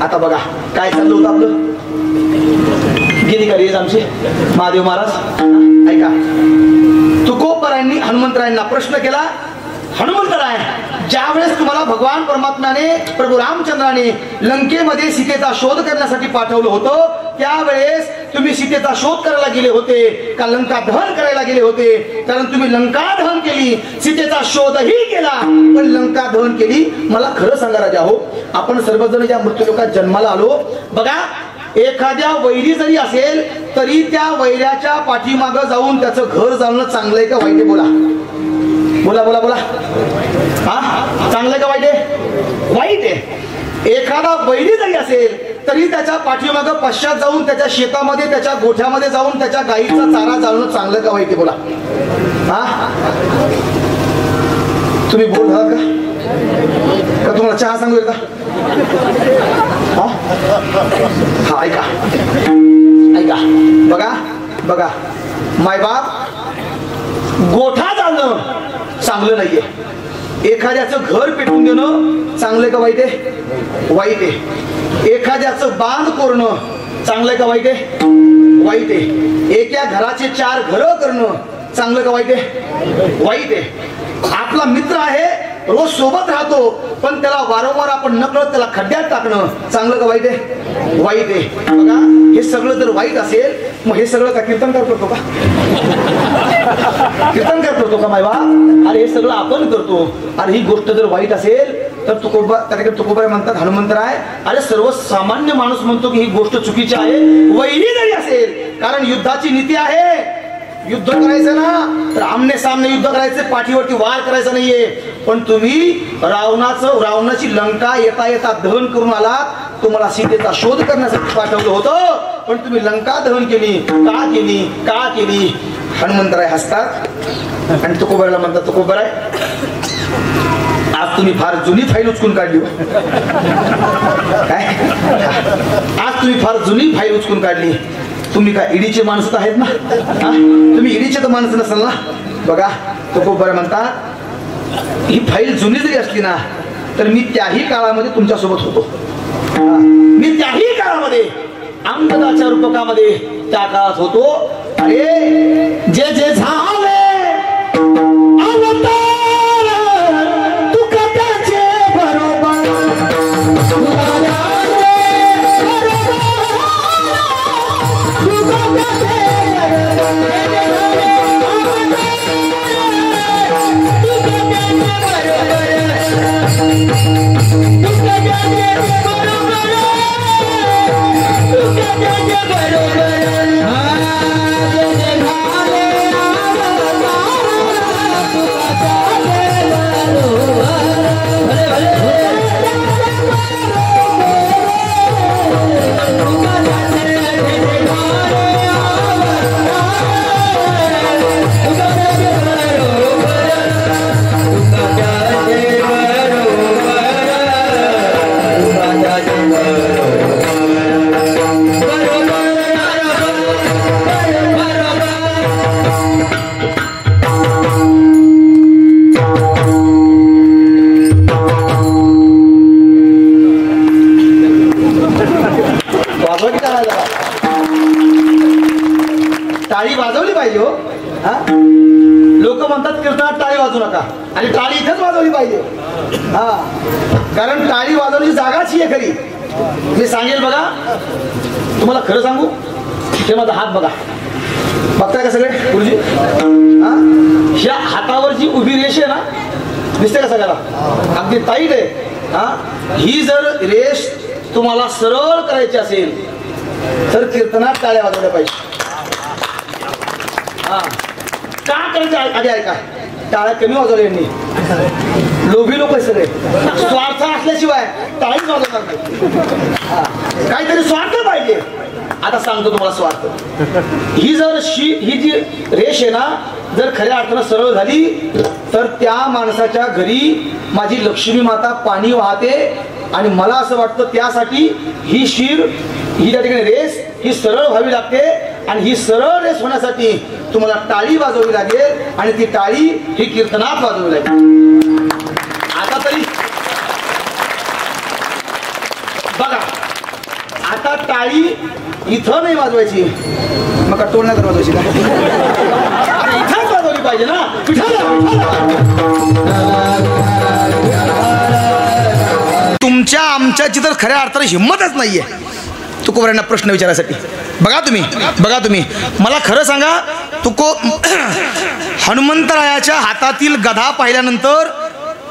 आता बघा काय चाललं होतं आपलं गेली का रेज आमची महादेव महाराज ऐका तुकोबरायांनी हनुमंतरायांना प्रश्न केला हनुमंतराय ज्यावेळेस तुम्हाला भगवान परमात्म्याने प्रभू रामचंद्राने लंकेमध्ये सीतेचा शोध करण्यासाठी पाठवलं होतं त्यावेळेस तुम्ही सीतेचा शोध करायला गेले होते का लंका दहन करायला गेले होते कारण तुम्ही लंका दहन केली सीतेचा शोधही केला पण लंका दहन केली मला खरं सांगा राजा हो आपण सर्वजण या मृत्यूलोकात जन्माला आलो बघा एखाद्या वैरी जरी असेल तरी त्या वैऱ्याच्या पाठीमागं जाऊन त्याचं घर जाणं चांगलंय का वाईट बोला बोला बोला बोला चांगलं का वाईट आहे वाईट आहे एखादा वैरी जरी असेल तरी त्याच्या पाठीमागं पश्चात जाऊन त्याच्या शेतामध्ये त्याच्या गोठ्यामध्ये जाऊन त्याच्या गाईचा चारा जाळणं चांगलं का वाईट आहे बोला तुम्ही बोल झाला का तुम्हाला चहा सांगू का ऐका बघा मायबाप गोठा जाणं चांगलं नाहीये, एखाद्याचं घर पेटून देणं चांगलं का वाईट आहे? वाईट आहे. एखाद्याचं बांध कोरणं चांगलं का वाईट आहे? वाईट आहे. एका घराचे 4 घरं करणं चांगलं का वाईट आहे? वाईट आहे. आपला मित्र आहे, रोज सोबत राहतो, पण त्याला वारंवार आपण नकळत त्याला खड्ड्यात टाकणं चांगलं का वाईट आहे? वाईट आहे. बघा, हे सगळं जर वाईट असेल, मग हे सगळं का कीर्तनकार करतो का? कीर्तनकार करतो का मायबा? अरे हे सगळं आपण करतो. अरे ही गोष्ट जर वाईट असेल तर तुकोबा म्हणतात, हनुमंतराय, अरे सर्वसामान्य माणूस म्हणतो की ही गोष्ट चुकीची आहे, वैरी जरी असेल, कारण युद्धाची नीती आहे. युद्ध करायचं ना तर आमने सामने युद्ध करायचे, पाठीवरती वार करायचा नाहीये. पण तुम्ही रावणाची लंका येता येता दहन करून आलात. तुम्हाला सीतेचा शोध करण्यासाठी पाठवलं होतं, पण तुम्ही लंका दहन केली. का केली? का केली? हनुमंतराय हसतात आणि तुकोबाराला म्हणतात, तुकोबाराय, आज तुम्ही फार जुनी फाईल उचकून काढली. काय? आज तुम्ही फार जुनी फाईल उचकून काढली. तुम्ही काय ईडीचे माणसं आहेत ना? तुम्ही ईडीचे तर माणसं नसाल ना? बघा, तुकोबाराय म्हणतात, ही फाईल जुनी जरी असली ना तर मी त्याही काळामध्ये तुमच्या सोबत होतो. मी त्याही काळामध्ये अंगदाच्या रूपकामध्ये त्या काळात होतो. अरे जे जे झाले टाळी वाजवली पाहिजे. हो, लोक म्हणतात कीर्तनात टाळी वाजवू नका, आणि टाळी इथेच वाजवली पाहिजे. कारण टाळी वाजवण्याची जागाच ही आहे खरी. मी सांगेल बघा, तुम्हाला खरं सांगू, हे माझा हात बघा, बघताय का सगळे गुरुजी? ह्या हातावर जी उभी रेष आहे ना, दिसते का सगळ्याला? अगदी टाईट आहे. ही जर रेष तुम्हाला सरळ करायची असेल तर कीर्तनात टाळ्या वाजवल्या पाहिजे. का करायचं? आधी ऐका, टाळ्या कमी वाजवल्या यांनी. लोभी लोक सगळे स्वार्थ असल्याशिवाय टाळीच वाजवणार नाही. काहीतरी स्वार्थ पाहिजे. आता सांगतो तुम्हाला स्वार्थ. ही जी रेष आहे ना, जर खऱ्या अर्थानं सरळ झाली तर त्या माणसाच्या घरी माझी लक्ष्मी माता पाणी वाहते. आणि मला असं वाटतं त्यासाठी ही त्या ठिकाणी रेस ही सरळ व्हावी लागते. आणि ही सरळ रेस होण्यासाठी तुम्हाला टाळी वाजवावी लागेल, आणि ती टाळी ही कीर्तनात वाजवावी लागेल. आता तरी बघा, आता टाळी इथं नाही वाजवायची, मग टोलण्यात वाजवायची का? इथंच वाजवली पाहिजे ना. तुमच्या आमच्याची तर खऱ्या अर्थाने हिंमतच नाहीये तुकोबारांना प्रश्न विचारायसाठी. बघा तुम्ही मला खरं सांगा, हनुमंतरायाच्या हातातील गदा पाहिल्यानंतर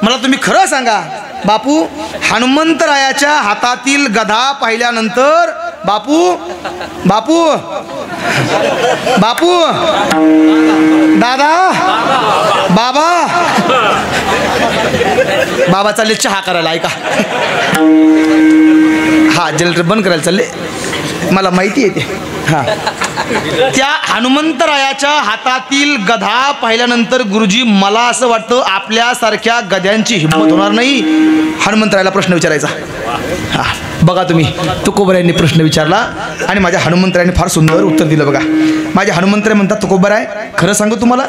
मला तुम्ही खरं सांगा बापू, हनुमंतरायाच्या हातातील गदा पाहिल्यानंतर बापू बापू बापू दादा बाबा बाबा चालले चहा करायला. ऐका, हा जनरेटर बंद करायला चालले, मला माहिती आहे ते. हा, त्या हनुमंतरायाच्या हातातील गदा पाहिल्यानंतर गुरुजी मला असं वाटतं आपल्यासारख्या गद्यांची हिंमत होणार नाही हनुमंतरायाला प्रश्न विचारायचा. हा, बघा तुम्ही, तुकोबरायांनी प्रश्न विचारला आणि माझ्या हनुमंतरायांनी फार सुंदर उत्तर दिलं. बघा, माझ्या हनुमंतराय म्हणतात, तुकोबराय खरं सांगू तुम्हाला,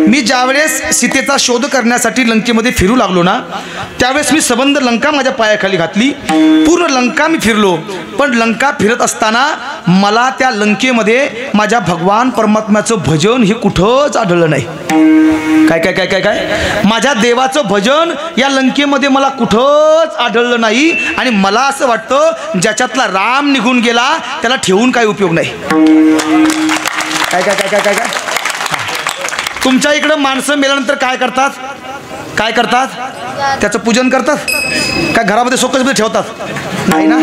मी ज्यावेळेस सीतेचा शोध करण्यासाठी लंकेमध्ये फिरू लागलो ना, त्यावेळेस मी सबंध लंका माझ्या पायाखाली घातली. पूर्ण लंका मी फिरलो, पण लंका फिरत असताना मला त्या लंकेमध्ये माझ्या भगवान परमात्म्याचं भजन हे कुठंच आढळलं नाही. काय काय काय काय काय माझ्या देवाचं भजन या लंकेमध्ये मला कुठंच आढळलं नाही. आणि मला असं वाटतं, ज्याच्यातला राम निघून गेला त्याला ठेवून काही उपयोग नाही. काय काय काय काय काय काय तुमच्या इकडं माणसं मेल्यानंतर काय करतात? काय करतात? त्याचं पूजन करतात काय? घरामध्ये सोकसमध्ये ठेवतात? नाही ना.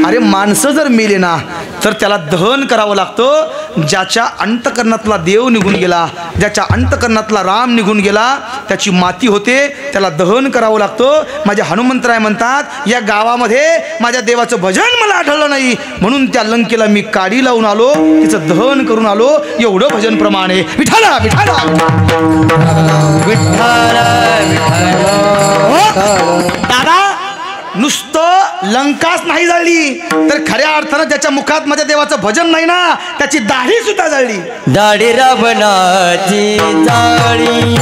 अरे माणसं जर मेले ना तर त्याला दहन करावं लागतं. ज्याच्या अंतकरणातला देव निघून गेला, ज्याच्या अंतकरणातला राम निघून गेला, त्याची माती होते, त्याला दहन करावं लागतं. माझे हनुमंतराय म्हणतात, या गावामध्ये माझ्या देवाचं भजन मला आढळलं नाही, म्हणून त्या लंकेला मी काडी लावून आलो, तिचं दहन करून आलो. एवढं भजन प्रमाणे विठाला विठाला दादा. नुसतं लंकाच नाही जळली तर खऱ्या अर्थानं ज्याच्या मुखात माझ्या देवाचं भजन नाही ना, त्याची दाढी सुद्धा जळली. दाढी रावणाची जाळी,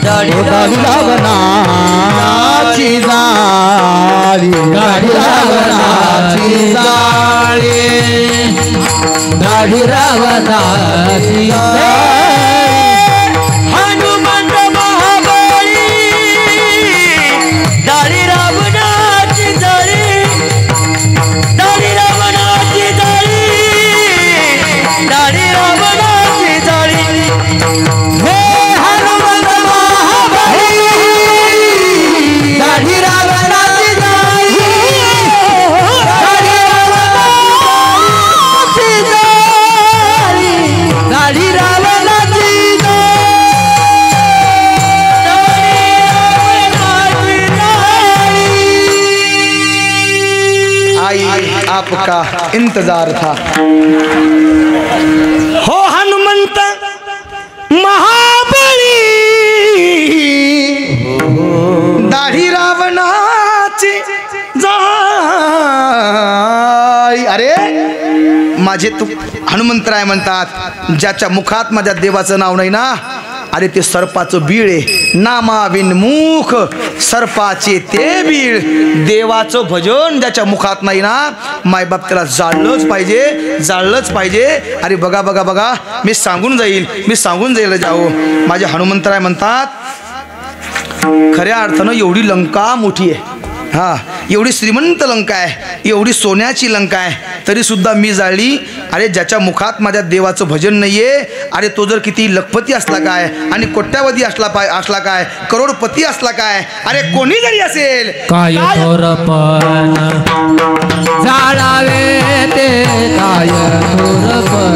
दाढी रावणाची जाळी, दाढी रावणाची जाळी, दाढी रावणाची आपका इंतजार था. हो हनुमंत महाबली, दाढी रावणाची जाळी. अरे माझे तू हनुमंतराय म्हणतात, ज्याच्या मुखात माझ्या देवाचं नाव नाही ना, अरे ते सर्पाचं बीळ आहे. नामाविनमुख सर्पाचे ते बीळ. देवाचं भजन ज्याच्या मुखात नाही ना, मायबाप त्याला जाळलंच पाहिजे, जाळलंच पाहिजे. अरे बघा बघा बघा, मी सांगून जाईल जाओ. माझे हनुमंतराय म्हणतात, खऱ्या अर्थानं एवढी लंका मोठी आहे, हा एवढी श्रीमंत लंका आहे, एवढी सोन्याची लंका आहे, तरी सुद्धा मी जाळली. अरे ज्याच्या मुखात माझ्या देवाचं भजन नाहीये, अरे तो जर किती लखपती असला काय, आणि कोट्यावधी असला काय, करोडपती असला काय, अरे कोणी जरी असेल, काय थोरपण जाळावे ते, काय थोरपण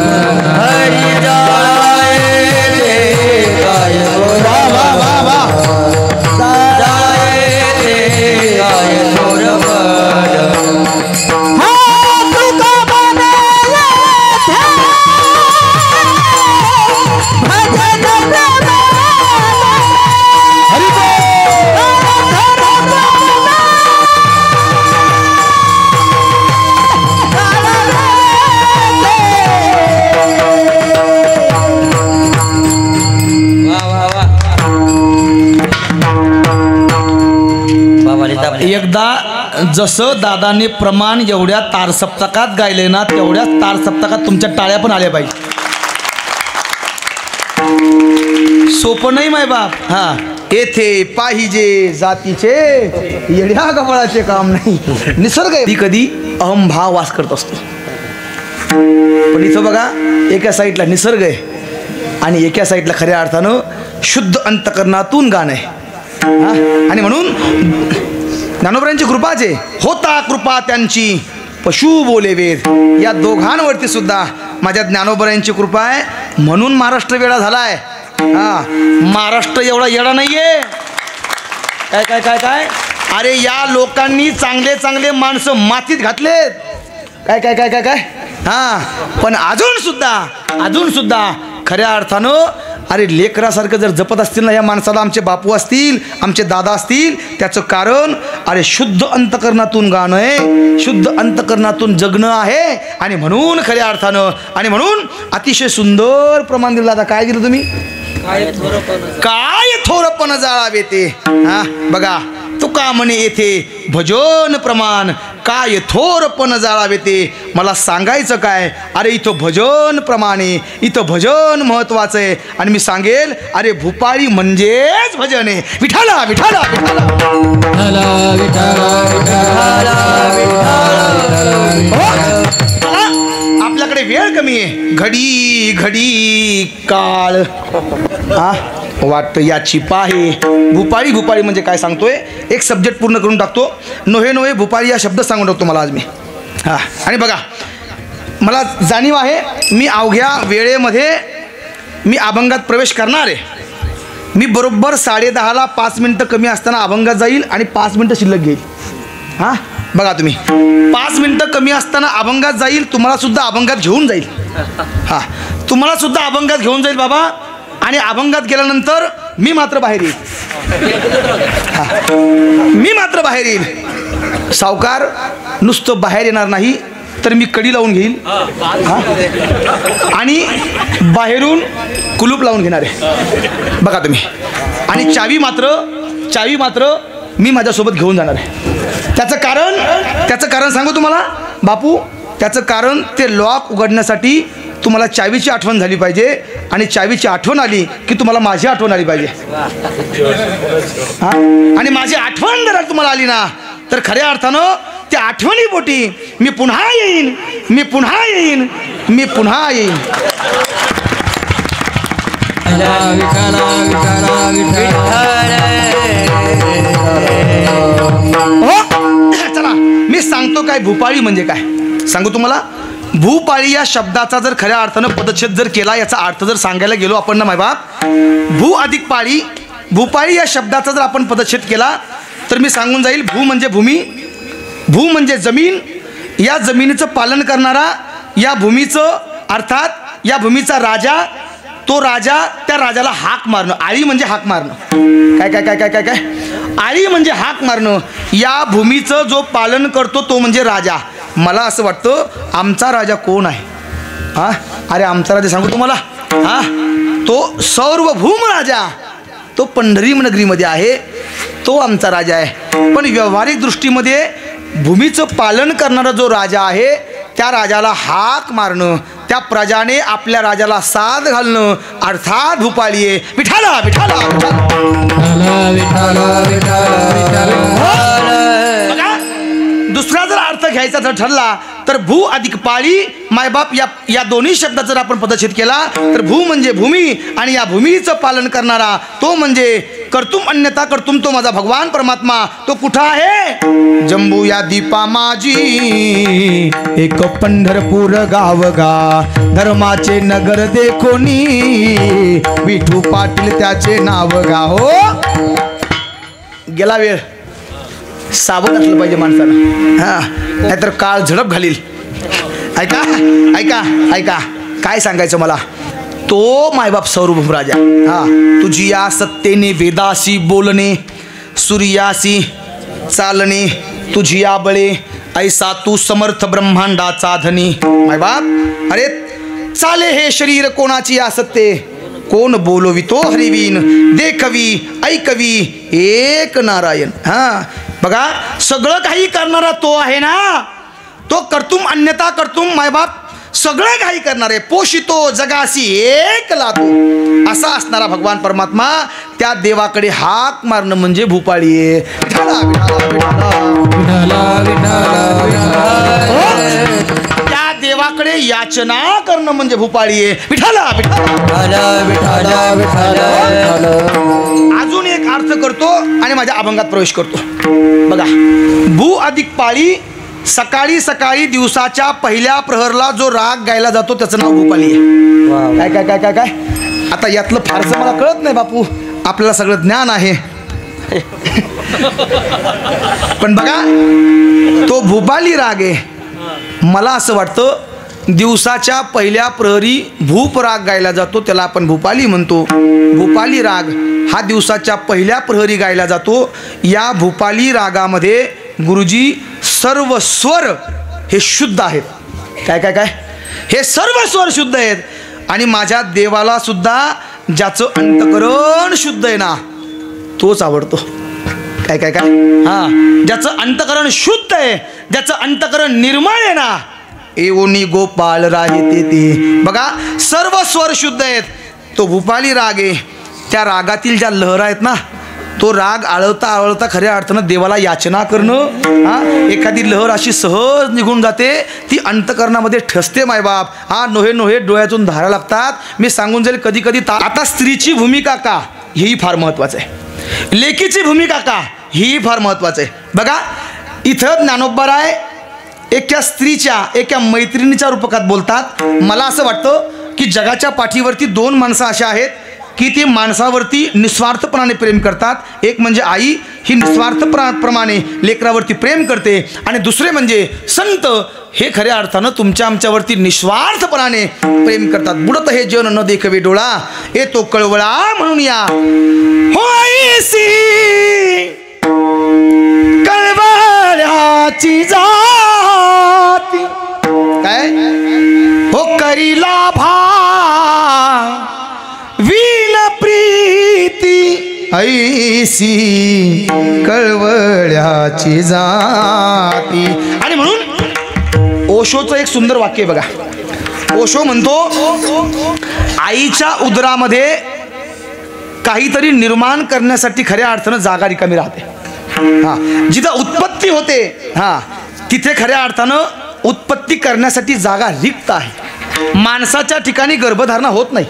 हरी जाळावे ते, काय एकदा जसं दादाने प्रमाण एवढ्या तारसप्तकात गायले ना, तेवढ्या तारसप्तकात तुमच्या टाळ्या पण आल्या पाहिजे. सोपं नाही माय बाप. हा येथे पाहिजे जातीचे येड्या गबळाचे काम नाही. निसर्ग आहे, कधी अहंभाव वास करत असतो. पण इथं बघा, एका साईडला निसर्ग आहे आणि एका साईडला खऱ्या अर्थानं शुद्ध अंतकरणातून गाणं आहे. आणि म्हणून ज्ञानोबरांची कृपाचे होता कृपा त्यांची, पशु बोले वेद. या दोघांवरती सुद्धा माझ्या ज्ञानोबरांची कृपा आहे, म्हणून महाराष्ट्र वेडा झालाय. हा महाराष्ट्र एवढा येडा नाहीये. काय काय काय काय अरे या लोकांनी चांगले चांगले माणसं मातीत घातलेत. काय काय काय काय काय हा पण अजून सुद्धा खऱ्या अर्थानं अरे लेकरासारखं जर जपत असतील ना या माणसाला, आमचे बापू असतील, आमचे दादा असतील, त्याचं कारण अरे शुद्ध अंतकरणातून गाणं आहे, शुद्ध अंतकरणातून जगणं आहे. आणि म्हणून खऱ्या अर्थानं आणि म्हणून अतिशय सुंदर प्रमाण दिलं. दादा काय दिलं तुम्ही? काय थोरपण जाळावे ते. हा बघा, तुका म्हणे येथे भजन प्रमाण, काय थोरपण जाळावे ते. मला सांगायचं काय, अरे इथं भजन प्रमाणे, इथं भजन महत्वाचं आहे. आणि मी सांगेल अरे भूपाळी म्हणजेच भजन आहे. विठाला विठाला विठाला आपल्याकडे वेळ कमी आहे. घडी घडी काळ वाटतं याची पाहे. भूपाळी भूपाळी म्हणजे काय सांगतोय, एक सब्जेक्ट पूर्ण करून टाकतो. नोहे नोहे भूपाळी या शब्द सांगून टाकतो मला आज मी. हां आणि बघा, मला जाणीव आहे मी अवघ्या वेळेमध्ये मी अभंगात प्रवेश करणार आहे. मी बरोबर 10:30ला 5 मिनटं कमी असताना अभंगात जाईल आणि 5 मिनटं शिल्लक घेईल. हां बघा तुम्ही, 5 मिनटं कमी असताना अभंगात जाईल, तुम्हाला सुद्धा अभंगात घेऊन जाईल. हां तुम्हाला सुद्धा अभंगात घेऊन जाईल बाबा. आणि अभंगात गेल्यानंतर मी मात्र बाहेर येईल. मी मात्र बाहेर येईल. सावकार नुसतं बाहेर येणार नाही तर मी कडी लावून घेईल आणि बाहेरून कुलूप लावून घेणार आहे. बघा तुम्ही, आणि चावी मात्र मी माझ्यासोबत घेऊन जाणार आहे. त्याचं कारण सांगू तुम्हाला बापू. त्याचं कारण ते लॉक उघडण्यासाठी तुम्हाला चावीची आठवण झाली पाहिजे. आणि चावीची आठवण आली की तुम्हाला माझी आठवण आली पाहिजे. आणि माझी आठवण जर तुम्हाला आली ना तर खऱ्या अर्थानं त्या आठवणीपोटी मी पुन्हा येईन, मी पुन्हा येईन, मी पुन्हा येईन. चला मी सांगतो काय भूपाळी म्हणजे काय सांगू तुम्हाला. भूपाळी या शब्दाचा जर खऱ्या अर्थानं पदच्छेद जर केला, याचा अर्थ जर सांगायला गेलो आपण ना मायबाप, भू अधिक पाळी, भूपाळी या शब्दाचा जर आपण पदच्छेद केला तर मी सांगून जाईल भू म्हणजे भूमी, भू म्हणजे जमीन, या जमिनीचं पालन करणारा, या भूमीचं अर्थात या भूमीचा राजा, तो राजा, त्या राजाला हाक मारणं. आळी म्हणजे हाक मारणं. काय काय काय काय काय काय आळी म्हणजे हाक मारणं. या भूमीचं जो पालन करतो तो म्हणजे राजा. मला असं वाटतं आमचा राजा कोण आहे? हां अरे आमचा राजा सांगू तुम्हाला. हां तो सार्वभौम राजा, तो पंढरी नगरीमध्ये आहे, तो आमचा राजा आहे. पण व्यावहारिक दृष्टीमध्ये भूमीचं पालन करणारा जो राजा आहे त्या राजाला हाक मारणं, त्या प्रजाने आपल्या राजाला साथ घालणं अर्थात भूपाळी आहे. विठाला विठाला दुसरा जर अर्थ घ्यायचा जर ठरला तर भू अधिक पाळी मायबाप या दोन्ही शब्दाचा जर आपण पदच्छेद केला तर भू म्हणजे भूमी आणि या भूमीचं पालन करणारा तो म्हणजे कर्तुम अन्यथा कर्तुम, तो माझा भगवान परमात्मा. तो कुठं आहे? जंबू या दीपा माझी एक पंढरपूर गाव गा, धर्माचे नगर देखोनी विठू पाटील त्याचे नाव गा. हो गेला वेळ, सावध असलं पाहिजे माणसानं. हां नाहीतर काळ झडप घालील. ऐका ऐका ऐका काय सांगायचं मला. तो मायबाप सार्वभौम राजा. हां तुझी या सत्तेने वेदासी बोलणे, सूर्यासी चालणे, तुझी या बळे ऐसा तू समर्थ ब्रह्मांडाचा धनी. मायबाप अरे चाले हे शरीर कोणाची या सत्ते, कोण बोलवितो हरिवीन, देखवी ऐकवी एक नारायण. हां बघा सगळं काही करणारा तो आहे ना, तो कर्तुम अन्यथा कर्तुम मायबाप सगळं काही करणारे, पोषितो जगासी एक लातो असा असणारा भगवान परमात्मा, त्या देवाकडे हाक मारणं म्हणजे भूपाळी आहे. त्या देवाकडे याचना करणं म्हणजे भूपाळी आहे. विठाला अजून एक अर्थ करतो आणि माझ्या अभंगात प्रवेश करतो. बघा भू अधिक पाळी, सकाळी सकाळी दिवसाच्या पहिल्या प्रहरला जो राग गायला जातो त्याचं नाव भूपाळी आहे. काय काय काय काय काय आता यातलं फारसं मला कळत नाही बापू, आपल्याला सगळं ज्ञान आहे. पण बघा तो भूपाली राग आहे. मला असं वाटतं दिवसाच्या पहिल्या प्रहरी भूप राग गायला जातो, त्याला आपण भूपाली म्हणतो. भूपाली राग हा दिवसाच्या पहिल्या प्रहरी गायला जातो. या भूपाली रागामध्ये गुरुजी सर्व स्वर हे शुद्ध आहेत. काय काय काय हे सर्व स्वर शुद्ध आहेत. आणि माझ्या देवाला सुद्धा ज्याचं अंतकरण शुद्ध आहे ना तोच आवडतो. काय काय काय हां, ज्याचं अंतकरण शुद्ध आहे, ज्याचं अंतकरण निर्मळ आहे ना, एवोनी गोपाल राहे ते. बघा सर्व स्वर शुद्ध आहेत. तो भूपाली राग आहे. त्या रागातील ज्या लहरा आहेत ना, तो राग आळवता आळवता खऱ्या अर्थानं देवाला याचना करणं. हां, एखादी लहर अशी सहज निघून जाते, ती अंतकरणामध्ये ठसते मायबाप. हा, नोहे नोहे डोळ्यातून धारा लागतात. मी सांगून जाईल कधी कधी. आता स्त्रीची भूमिका का हेही फार महत्त्वाचं आहे. लेकीची भूमिका का ही फार महत्त्वाचं आहे. बघा इथं ज्ञानोबाराय एका स्त्रीच्या एका मैत्रिणीच्या रूपकात बोलतात. मला असं वाटतं की जगाच्या पाठीवरती दोन माणसं अशा आहेत की ती माणसावरती निस्वार्थपणाने प्रेम करतात. एक म्हणजे आई, ही निस्वार्थप्रमाणे लेकरावरती प्रेम करते. आणि दुसरे म्हणजे संत, हे खऱ्या अर्थानं तुमच्या आमच्यावरती निस्वार्थपणाने प्रेम करतात. बुडत हे जन न देखवे डोळा, येतो कळवळा म्हणून या होईसी कळवळ्याची जाती. काय हो करीला भा विन प्रीती ऐसी कळवळ्याची जाती. आणि म्हणून ओशोचं एक सुंदर वाक्य आहे बघा. ओशो म्हणतो आईच्या उदरामध्ये काहीतरी निर्माण करण्यासाठी खऱ्या अर्थानं जागा रिकामी राहते. हां, जिथं उत्पत्ती होते हां तिथे खऱ्या अर्थानं उत्पत्ती करण्यासाठी जागा रिक्त आहे. माणसाच्या ठिकाणी गर्भधारणा होत नाही.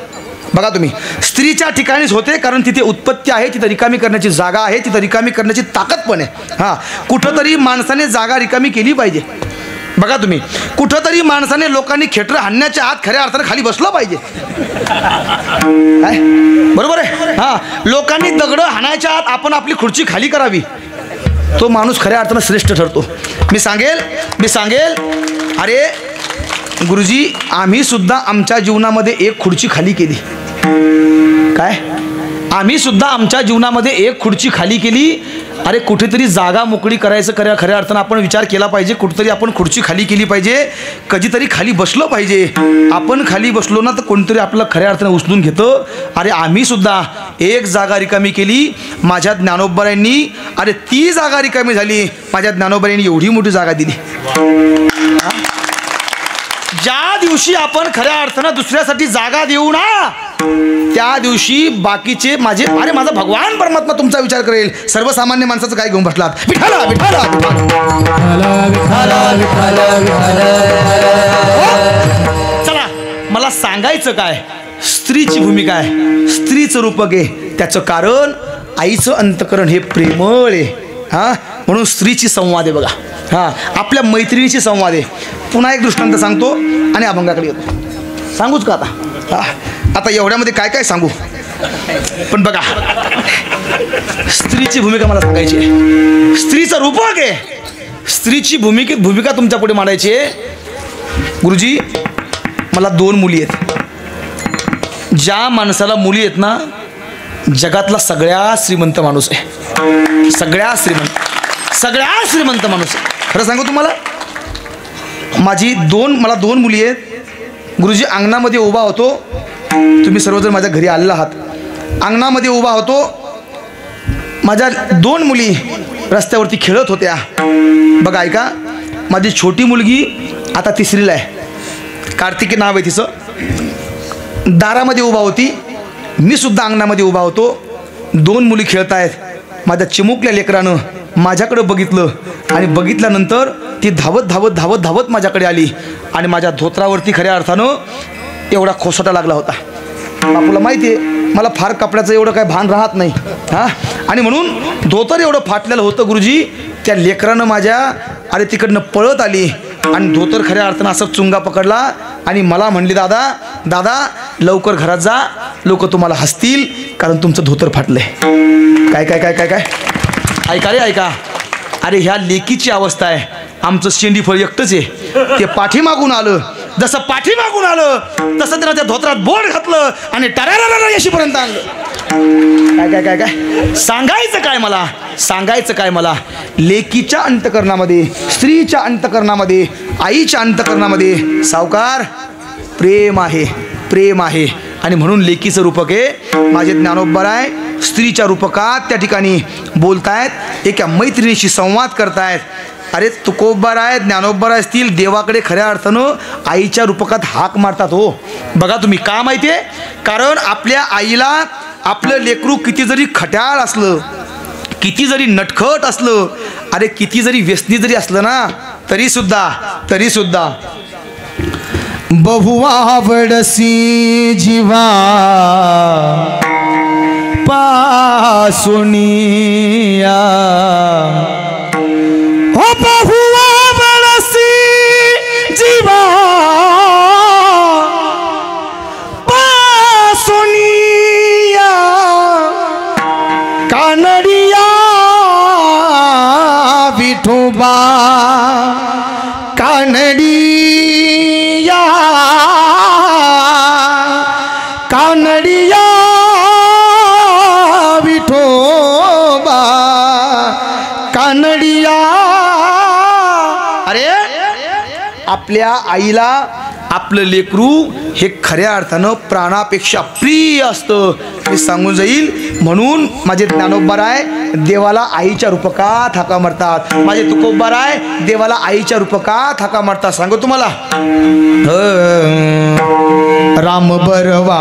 बघा तुम्ही, स्त्रीच्या ठिकाणीच होते, कारण तिथे उत्पत्ती आहे, तिथं रिकामी करण्याची जागा आहे, तिथं रिकामी करण्याची ताकद पण आहे. हां, कुठंतरी माणसाने जागा रिकामी केली पाहिजे. बघा तुम्ही, कुठंतरी माणसाने लोकांनी खेटर हाणण्याच्या आत खऱ्या अर्थानं खाली बसलं पाहिजे. काय बरोबर आहे. हां, लोकांनी दगडं हाणायच्या आत आपण आपली खुर्ची खाली करावी. तो माणूस खऱ्या अर्थानं श्रेष्ठ ठरतो. मी सांगेल अरे गुरुजी, आम्ही सुद्धा आमच्या जीवनामध्ये एक खुर्ची खाली केली. काय आम्ही सुद्धा आमच्या जीवनामध्ये एक खुर्ची खाली केली. अरे कुठेतरी जागा मोकळी करायचं खऱ्या अर्थानं आपण विचार केला पाहिजे. कुठेतरी आपण खुर्ची खाली केली पाहिजे, कधीतरी खाली बसलो पाहिजे. आपण खाली बसलो ना तर कोणतरी आपल्याला खऱ्या अर्थानं उचलून घेतं. अरे आम्ही सुद्धा एक जागा रिकामी केली माझ्या ज्ञानोबारायांनी. अरे ती जागा रिकामी झाली, माझ्या ज्ञानोबारायांनी एवढी मोठी जागा दिली. ज्या दिवशी आपण खऱ्या अर्थानं दुसऱ्यासाठी जागा देऊ ना, त्या दिवशी बाकीचे माझा भगवान परमात्मा तुमचा विचार करेल. सर्वसामान्य माणसाचं काय घेऊन बसलात. विठाला विठाला चला, मला सांगायचं काय, स्त्रीची भूमिका आहे, स्त्रीचं रूपक आहे. त्याचं कारण आईचं अंतकरण हे प्रेमळ आहे. हां, म्हणून स्त्रीची संवाद आहे बघा. हां, आपल्या मैत्रिणीची संवाद आहे. पुन्हा एक दृष्टांत सांगतो आणि अभंगाकडे येतो. सांगूच का आता? आता एवढ्यामध्ये काय काय सांगू, पण बघा स्त्रीची भूमिका मला सांगायची आहे. स्त्रीचं रूपक आहे. स्त्रीची भूमिका तुमच्या पुढे मांडायची आहे. गुरुजी, मला 2 मुली आहेत. ज्या माणसाला मुली आहेत ना, जगातला सगळ्यात श्रीमंत माणूस आहे. सगळ्यात श्रीमंत माणूस आहे. खरं सांगू तुम्हाला, मला 2 मुली आहेत. गुरुजी, अंगणामध्ये उभा होतो, तुम्ही सर्वजण माझ्या घरी आलेला आहात. अंगणामध्ये उभा होतो, माझ्या 2 मुली रस्त्यावरती खेळत होत्या. बघा ऐका, माझी छोटी मुलगी आता 3रीला आहे, कार्तिकी नाव आहे तिचं. दारामध्ये उभा होती, मी सुद्धा अंगणामध्ये उभा होतो. 2 मुली खेळत आहेत. माझ्या चिमुकल्या लेकरानं माझ्याकडे बघितलं आणि बघितल्यानंतर ती धावत धावत धावत धावत माझ्याकडे आली आणि माझ्या धोत्रावरती खऱ्या अर्थानं एवढा खोसाटा लागला होता. बापूला माहिती आहे, मला फार कपड्याचं एवढं काय भान राहत नाही. हां, आणि म्हणून धोतर एवढं फाटलेलं होतं. गुरुजी, त्या लेकरानं माझ्या तिकडनं पळत आली आणि धोतर खऱ्या अर्थानं असं चुंगा पकडला आणि मला म्हणली, दादा लवकर घरात जा, लोक तुम्हाला हसतील कारण तुमचं धोतर फाटलंय. काय काय काय काय काय ऐका रे ऐका. अरे ह्या लेकीची अवस्था आहे. आमचं शेंडी फळ एकटंच आहे. ते पाठीमागून आलं जसं पाठीमागून आलं तसं त्यानं त्या धोत्रात बोट घातलं आणि टरारारा यशीपर्यंत आणलं. काय काय काय काय सांगायचं काय मला लेकीच्या अंतकरणामध्ये, स्त्रीच्या अंतकरणामध्ये, आईच्या अंतकरणामध्ये सावकार प्रेम आहे. आणि म्हणून लेकीचं रूपक आहे माझे ज्ञानोबराय. स्त्रीच्या रूपकात त्या ठिकाणी बोलतायत, एका मैत्रिणीशी संवाद करतायत. अरे तुकोबराय ज्ञानोबराय असतील देवाकडे खऱ्या अर्थानं आईच्या रूपकात हाक मारतात. हो बघा तुम्ही का माहिती आहे, कारण आपल्या आईला आपलं लेकरू किती जरी खट्याळ असलं, किती जरी नटखट असलं, अरे किती जरी व्यसनी जरी असलं ना, तरी सुद्धा बहुवा वडसी जीवा पासुनिया हो बहुवा वडसी जीवा पासुनिया कानडिया विठोबा कानडिया कानडिया विठोबा कानडिया. अरे आपल्या आईला आपलं लेकरू हे खऱ्या अर्थानं प्राणापेक्षा प्रिय असतं हे सांगून जाईल. म्हणून माझे ज्ञानोबराय देवाला आईच्या रूपकात हाका मारतात. माझे तुकोबराय देवाला आईच्या रूपकात हाका मारतात. सांगू तुम्हाला, राम बरवा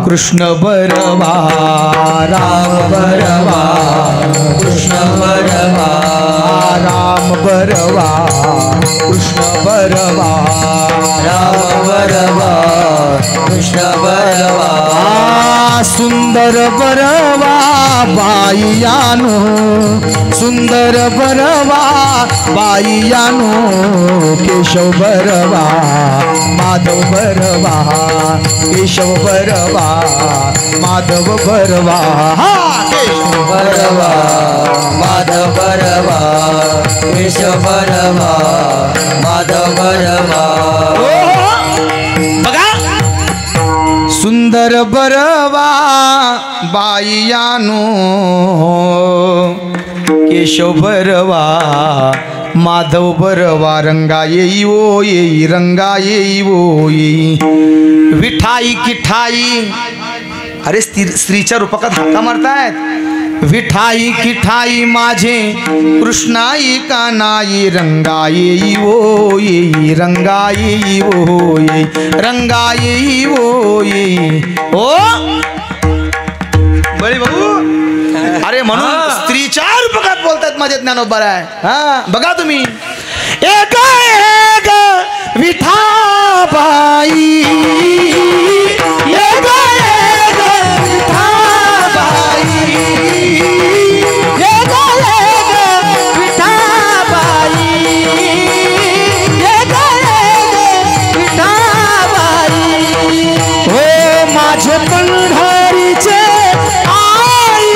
कृष्ण बरवा राम बरवा कृष्ण बरवा राम बरवा कृष्ण बरवा राम बरवा कृष्ण बरवा सुंदर बरवा बाईयानो सुंदर बरवा बाईयानो केशव बरवा माधव बरवा केशव बरवा माधव बरवा केशव बरवा माधव बरवा केशव बरवा माधव बरवा. बघा सुंदर बरवा बाईयानो केशव बरवा माधव बरवा रंगा येई ओ येई रंगा येई ओ येई विठाई किठाई. अरे स्त्रीच्या रूपकात हाका मारतायत. विठाई किठाई माझे कृष्णाई कानाई रंगा येई ओ येई रंगा येई ओ येई रंगा येई ओ येई. ओ बळी भाऊ, अरे म्हणून स्त्रीच्या रूपकात बोलतात माझे ज्ञानोबराय. हा बघा तुम्ही, एक एक विठाबाई एक एक विठाबाई एक एक विठाबाई एक एक विठाबाई. हो माझे पंढरीचे आई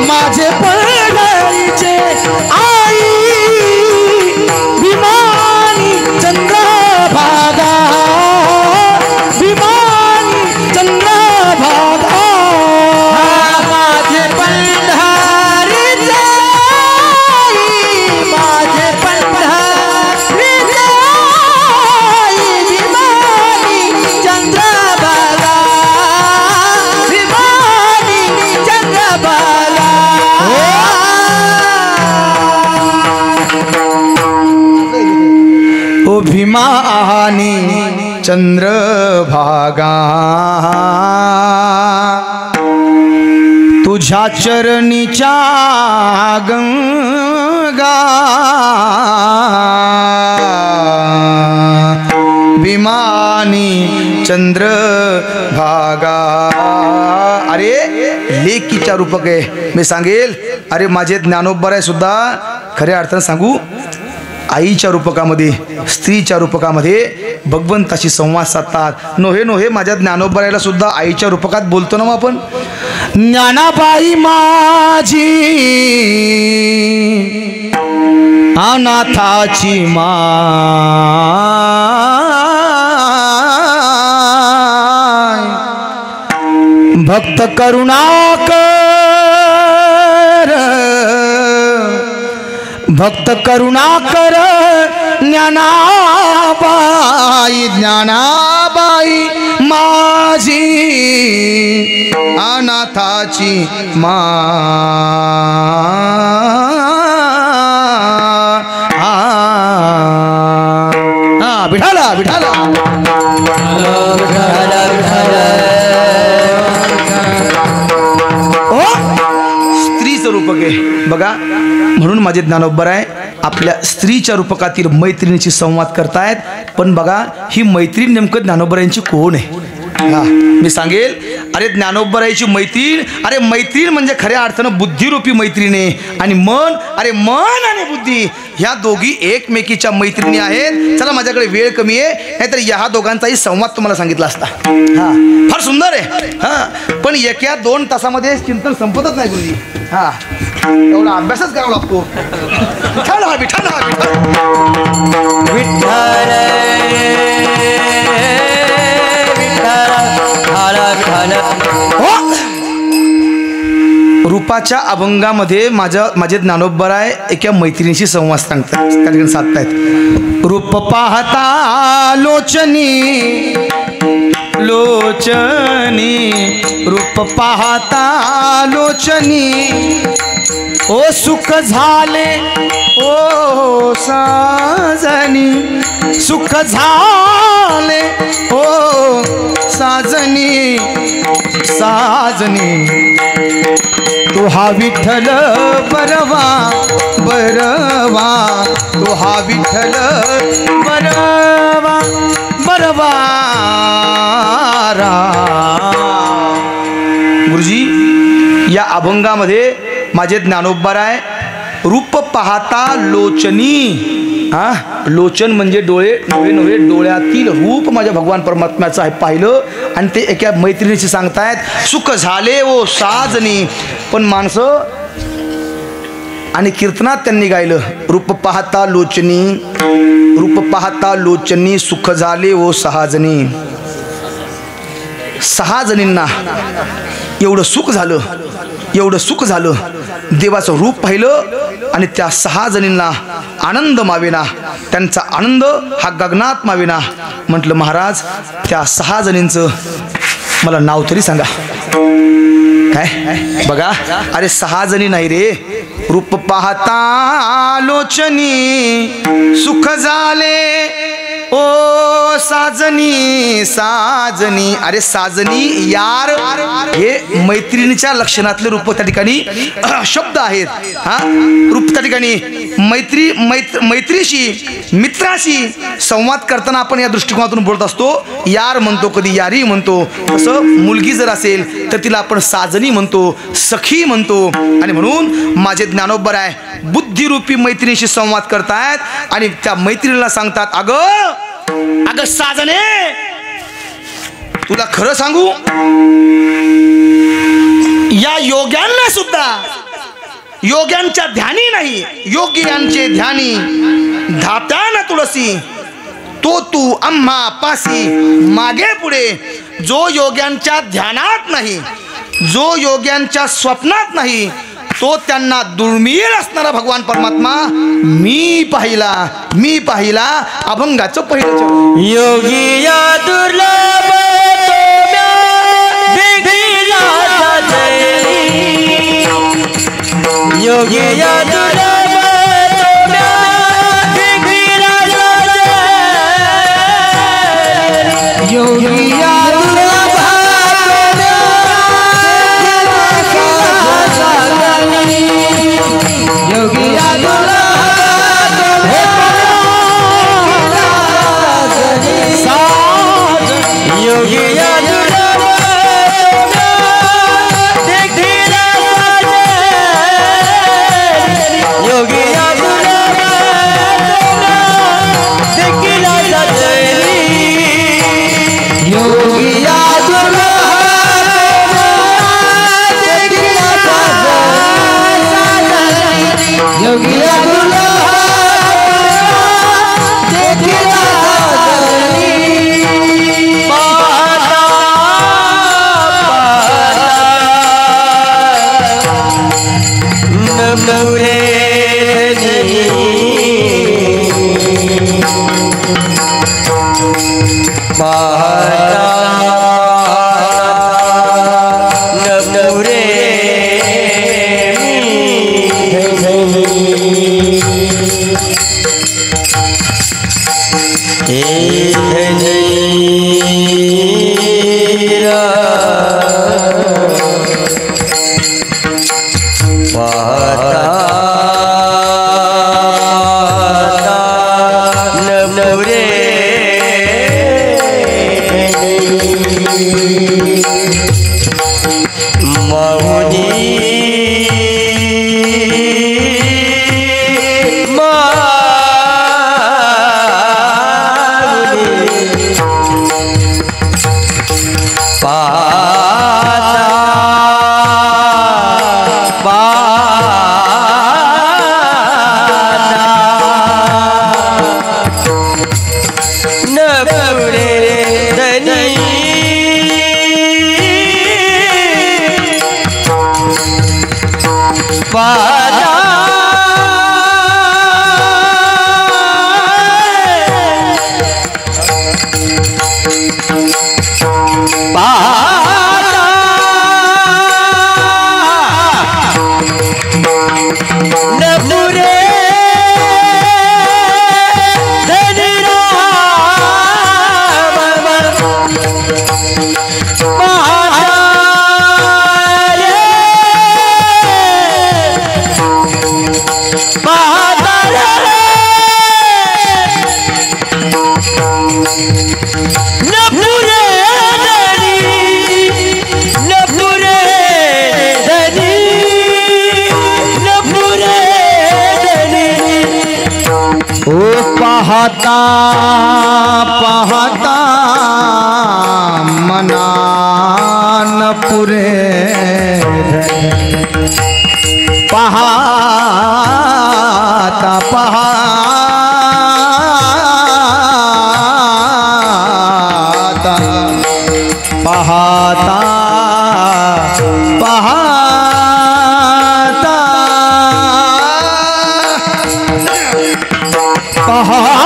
माझे पंढरीचे आई विमानी चंद्रभागा विमानी चंद्रभागा माझे पंढरीचे आई माझे पंढरीचे आई विमानी चंद्रभागा विमानी चंद्रभागा. ओ भीमानी चंद्रभागा तुझ्या चरणीच्या गंगा विमानी चंद्रभागा. अरे लेकीच्या रूपक आहे मी सांगेल. अरे माझे ज्ञानोबराय सुद्धा खऱ्या अर्थानं सांगू आईच्या रूपकामध्ये स्त्रीच्या रूपकामध्ये भगवंताशी संवाद साधतात. नोहे माझ्या ज्ञानोबरायला सुद्धा आईच्या रूपकात बोलतो ना आपण. ज्ञानाबाई माझी आ अनाथाची माय भक्त करुणाकर भक्त करुणाकर ज्ञानाबाई ज्ञानाबाई माझी अनाथाची विठाला विठाला स्त्रीचं रूपक आहे बघा. म्हणून माझे ज्ञानोबराय आपल्या स्त्रीच्या रूपकातील मैत्रिणीची संवाद करतायत. पण बघा ही मैत्रीण नेमकं ज्ञानोबरायांची कोण आहे? मी सांगेल. अरे ज्ञानोबरायची मैत्रीण, अरे मैत्रीण म्हणजे खऱ्या अर्थानं बुद्धिरूपी मैत्रीण आहे. आणि मन, अरे मन आणि बुद्धी ह्या दोघी एकमेकीच्या मैत्रिणी आहेत. चला माझ्याकडे वेळ कमी आहे, नाहीतर ह्या दोघांचाही संवाद तुम्हाला सांगितला असता. फार सुंदर आहे. पण एका 2 तासामध्ये चिंतन संपतच नाही गुरुजी. एवढा अभ्यासच करावा लागतो. विठ्ठल हा विठ्ठल हा विठ्ठल रूपाच्या अभंगामध्ये माझे ज्ञानोबराय एका मैत्रिणीशी संवाद सांगतात, त्या ठिकाणी साधतायत. रूप पाहता लोचनी लोचनी रूप पाहता लोचनी ओ सुख झाले ओ साजनी सुख झाले ओ साजनी साजनी तो हा विठ्ठल बरवा बरवा तो हा विठ्ठल बरवा बरवा. गुरुजी या अभंगामध्ये माझे ज्ञानोबराय रूप पाहता लोचनी, लोचन म्हणजे डोळे, डोळे नव्हे डोळ्यातील रूप माझ्या भगवान परमात्म्याचं आहे पाहिलं. आणि ते एका मैत्रिणीशी सांगतायत सुख झाले ओ साजनी. पण माणसं आणि कीर्तनात त्यांनी गायलं रूप पाहता लोचनी रूप पाहता लोचनी सुख झाले ओ 6 जणी. 6 जणींना एवढं सुख झालं, एवढं सुख झालं. देवाचं रूप पाहिलं आणि त्या 6 जणींना आनंद मावेना, त्यांचा आनंद हा गगनात मावेना. म्हटलं महाराज त्या 6 जणींचं मला नाव तरी सांगा. काय बघा, अरे 6 जणी नाही रे. रूप पाहता लोचनी सुख झाले ओ साजनी साजनी. अरे साजनी यार हे मैत्रिणीच्या लक्षणातले रूप त्या ठिकाणी शब्द आहेत. रूप त्या ठिकाणी मैत्रीशी मित्राशी संवाद करताना आपण या दृष्टिकोनातून बोलत असतो. यार म्हणतो, कधी यारी म्हणतो. तसं मुलगी जर असेल तर तिला आपण साजनी म्हणतो, सखी म्हणतो. आणि म्हणून माझे ज्ञानोबराय बुद्धिरूपी मैत्रिणीशी संवाद करतायत आणि त्या मैत्रिणीला सांगतात अगं अगं साजने तुला खरं सांगू, या योग्यांना सुद्धा योग्यांच्या ध्यानी नाही, योग्यांचे ध्यानी धात्या न तुळसी तो तू आम्हा पासी मागे पुढे. जो योग्यांच्या ध्यानात नाही, जो योग्यांच्या स्वप्नात नाही, तो त्यांना दुर्मिळ असणारा भगवान परमात्मा मी पाहिला. अभंगाचं पहिलं चरण. योगी या दुर्लभ योगी या दुर्लभ योगी या नवरे पाहता पाहता मना न पुरे पाहता पाहता पाहता पाहता पाहता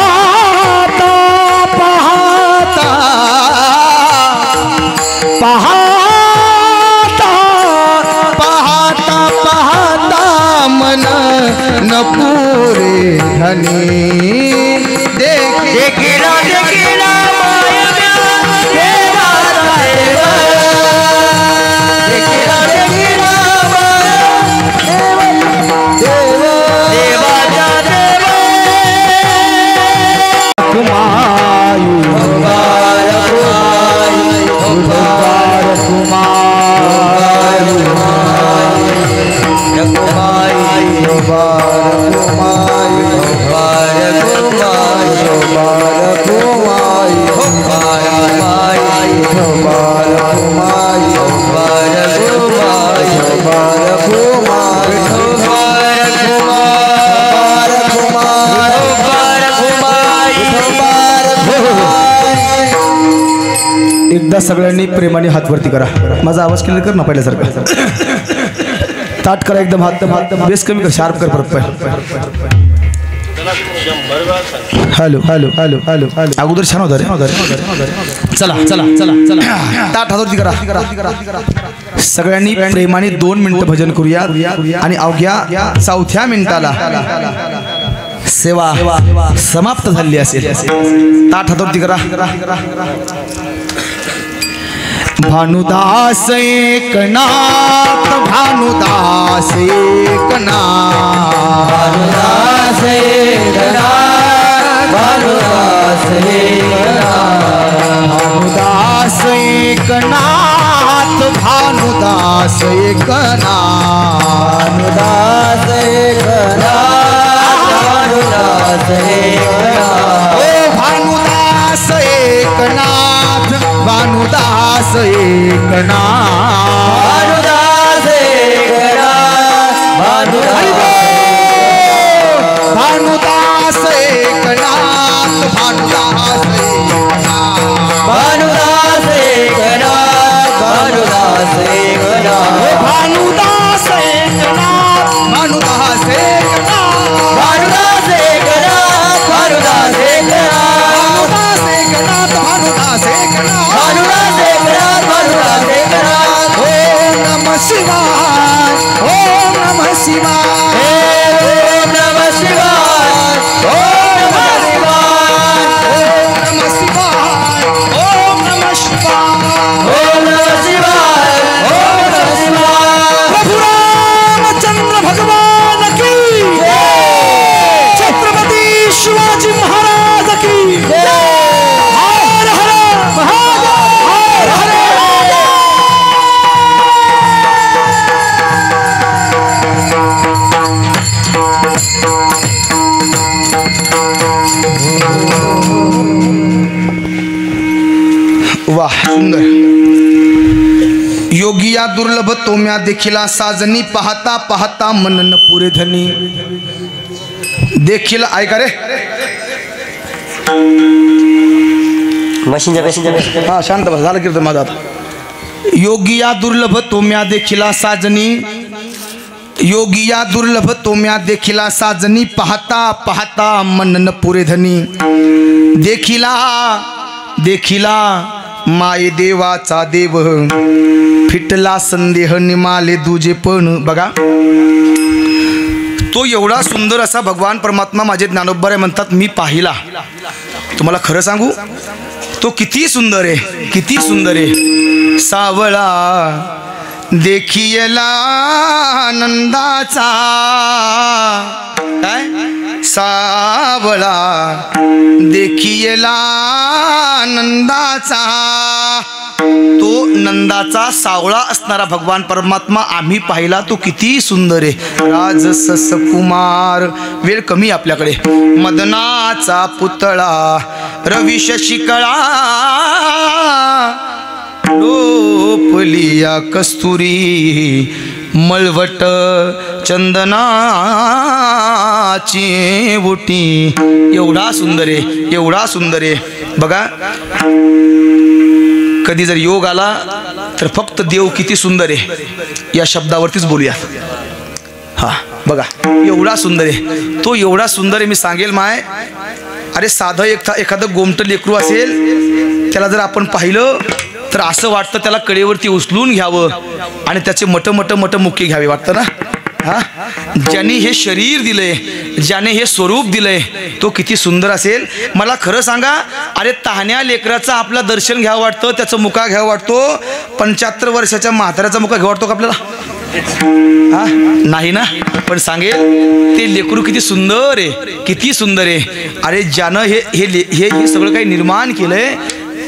पाहता पाहता पाहता मन न पूरे धनी देखिला देखिला एकदा सगळ्यांनी प्रेमाने हात वरती करा. माझा आवाज क्लिअर कर ना पहिल्यासारखा. ताट करा एकदम. हात बेस कमी कर, शार्प कर परत. Hello hello hello hello hello. अगोदर छान होता रे. चला चला चला चला. ताट हात वरती करा. सगळ्यांनी प्रेमाने 2 मिनिटं भजन करूया आणि अवघ्या 4थ्या मिनिटाला सेवा समाप्त झाली असेल. ताट हात वरती करा. भानुदास एकनाथ भानुदास एकनाथ भानुदास एकनाथ भानुदास एकनाथ भानुदास एकनाथ भानुदास एकनाथ भानुदास एकनाथ भानुदास एकनाथ भानुदास एकनाथ सुंदर. योगिया दुर्लभ तोम्या देखिला साजनी पाहता पाहता मनन पुरे धनी देखील ऐका रे हा शांत बस झालं कीर्तन माझा आता. योगिया दुर्लभ तोम्या देखिला साजनी योगिया दुर्लभ तोम्या देखिला साजनी पाहता पाहता मनन पुरे धनी देखिला देखिला माये देवाचा देव फिटला संदेह निमाले दुजे पण. बघा तो एवढा सुंदर असा भगवान परमात्मा माझे ज्ञानोबराय म्हणतात मी पाहिला. तुम्हाला खरं सांगू तो किती सुंदर आहे किती सुंदर आहे. सावळा देखियला नंदाचा काय सावळा देखियला नंदाचा तो नंदाचा सावळा असणारा भगवान परमात्मा आम्ही पाहिला. तो किती सुंदर आहे. राजसस कुमार वेळ कमी आपल्याकडे. मदनाचा पुतळा रवी शशिकळा लोपलिया कस्तुरी मळवट चंदनाची बुटी. एवढा सुंदर आहे एवढा सुंदर आहे. बघा कधी जर योग आला तर फक्त देव किती सुंदर आहे या शब्दावरतीच बोलूया. हा बघा एवढा सुंदर आहे तो एवढा सुंदर आहे. मी सांगेल माय अरे साधं एखादं गोमटं लेकरू असेल त्याला जर आपण पाहिलं तर असं वाटतं त्याला कडेवरती उचलून घ्यावं आणि त्याचे मट मुक्के घ्यावे वाटतं ना. हा ज्याने हे शरीर दिलंय ज्याने हे स्वरूप दिलंय तो किती सुंदर असेल. मला खरं सांगा अरे तहान्या लेकराचं आपलं दर्शन घ्यावं वाटतं त्याचं मुका घ्यावं वाटतो. 75 वर्षाच्या म्हाताऱ्याचा मुका घ्यावं वाटतो का आपल्याला. हा नाही ना. पण सांगेल ते लेकरू किती सुंदर आहे किती सुंदर आहे. अरे ज्यानं हे सगळं काही निर्माण केलंय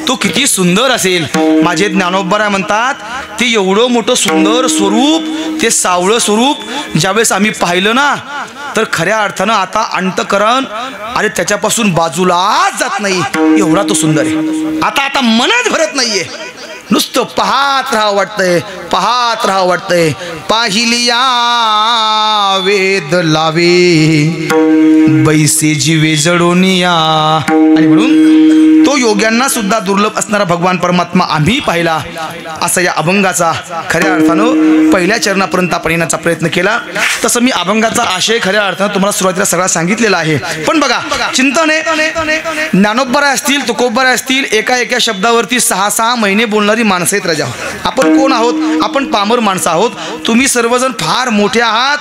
तो किती सुंदर असेल. माझे ज्ञानोबराय म्हणतात ते एवढं मोठं सुंदर स्वरूप ते सावळं स्वरूप ज्यावेळेस आम्ही पाहिलं ना तर खऱ्या अर्थानं आता अंतकरण अरे त्याच्यापासून बाजूलाच जात नाही एवढा तो सुंदर आहे. आता मनच भरत नाहीये. नुसतं पाहत राहावं वाटतंय पाहत राहावं वाटतंय. पाहिलिया वेद लावे बैसे जीवे जडोनिया. आणि म्हणून तो योग्यांना सुद्धा दुर्लभ असणारा भगवान परमात्मा आम्ही पाहिला. असा या अभंगाचा खऱ्या अर्थानं पहिल्या चरणापर्यंत आपण येण्याचा प्रयत्न केला. तसं मी अभंगाचा आशय खऱ्या अर्थानं तुम्हाला सुरुवातीला सगळा सांगितलेला आहे. पण बघा चिंतने ज्ञानोबराय असतील तुकोबराय असतील एका शब्दावरती 6-6 महिने बोलणारी माणसं आहेत राजा. आपण कोण आहोत. आपण पामर माणसं आहोत. तुम्ही सर्वजण फार मोठे आहात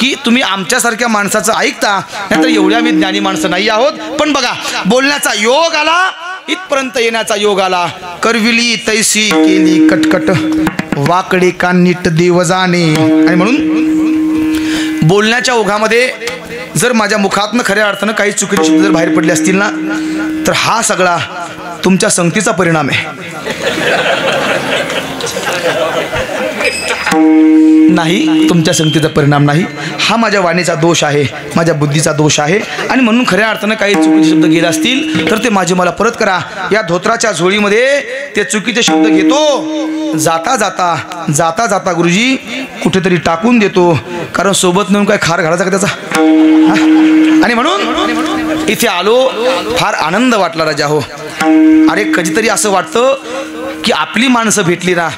की तुम्ही आमच्यासारख्या माणसाचं ऐकता नाहीतर एवढ्या मी ज्ञानी माणसं नाही आहोत. पण बघा बोलण्याचा योग आला इथपर्यंत येण्याचा योग आला. करविली तैसी केली कटकट वाकडे का नीट देव जाणे. आणि म्हणून बोलण्याच्या ओघामध्ये जर माझ्या मुखातनं खऱ्या अर्थानं काही चुकीचे शब्द जर बाहेर पडले असतील ना तर हा सगळा तुमच्या संगतीचा परिणाम आहे. नाही तुमच्या संगतीचा परिणाम नाही. हा माझ्या वाणीचा दोष आहे माझ्या बुद्धीचा दोष आहे. आणि म्हणून खऱ्या अर्थानं काही चुकीचे शब्द गेले असतील तर ते माझे मला परत करा. या धोत्राच्या झोळीमध्ये ते चुकीचे शब्द घेतो. जाता जाता जाता जाता गुरुजी कुठेतरी टाकून देतो. कारण सोबत नेऊन काय खार घालायचा का त्याचा. आणि म्हणून इथे आलो फार आनंद वाटला राजा हो. अरे कधीतरी असं वाटतं की आपली माणसं भेटली ना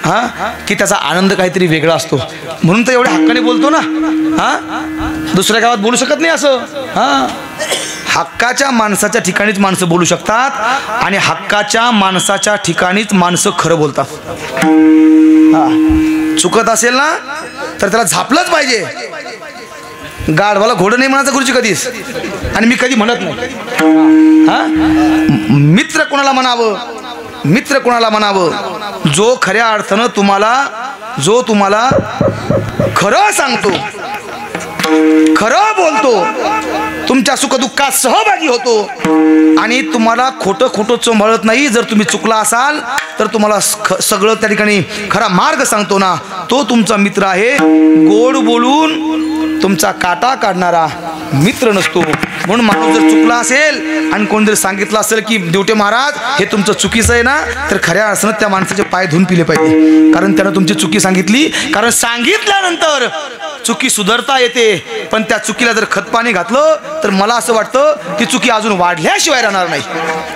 हा की त्याचा आनंद काहीतरी वेगळा असतो. म्हणून तर एवढ्या हक्काने बोलतो ना. हा दुसऱ्या गावात बोलू शकत नाही असं. हा हक्काच्या माणसाच्या ठिकाणीच माणसं बोलू शकतात आणि हक्काच्या माणसाच्या ठिकाणीच माणसं खरं बोलतात. हा चुकत असेल ना तर त्याला झापलंच पाहिजे. गाढवाला घोडं नाही म्हणायचं गुरुजी कधीच. आणि मी कधी म्हणत नाही. हा मित्र कोणाला म्हणावं मित्र कोणाला म्हणावं जो खऱ्या अर्थानं तुम्हाला खरं सांगतो खरं बोलतो तुमच्या सुखदुःखात सहभागी होतो आणि तुम्हाला खोटं चोंबाळत नाही. जर तुम्ही चुकला असाल तर तुम्हाला सगळं त्या ठिकाणी खरा मार्ग सांगतो ना तो तुमचा मित्र आहे. गोड बोलून तुमचा काटा काढणारा मित्र नसतो. म्हणून माणूस जर चुकला असेल आणि कोण जर सांगितलं असेल की देवटे महाराज हे तुमचं चुकीचं आहे ना, तर खऱ्या अर्थानं त्या माणसाचे पाय धुवून पिले पाहिजे, कारण त्यानं तुमची चुकी सांगितली. कारण सांगितल्यानंतर चुकी सुधारता येते, पण त्या चुकीला जर खतपाणी घातलं तर मला असं वाटतं ती चुकी अजून वाढल्याशिवाय राहणार नाही.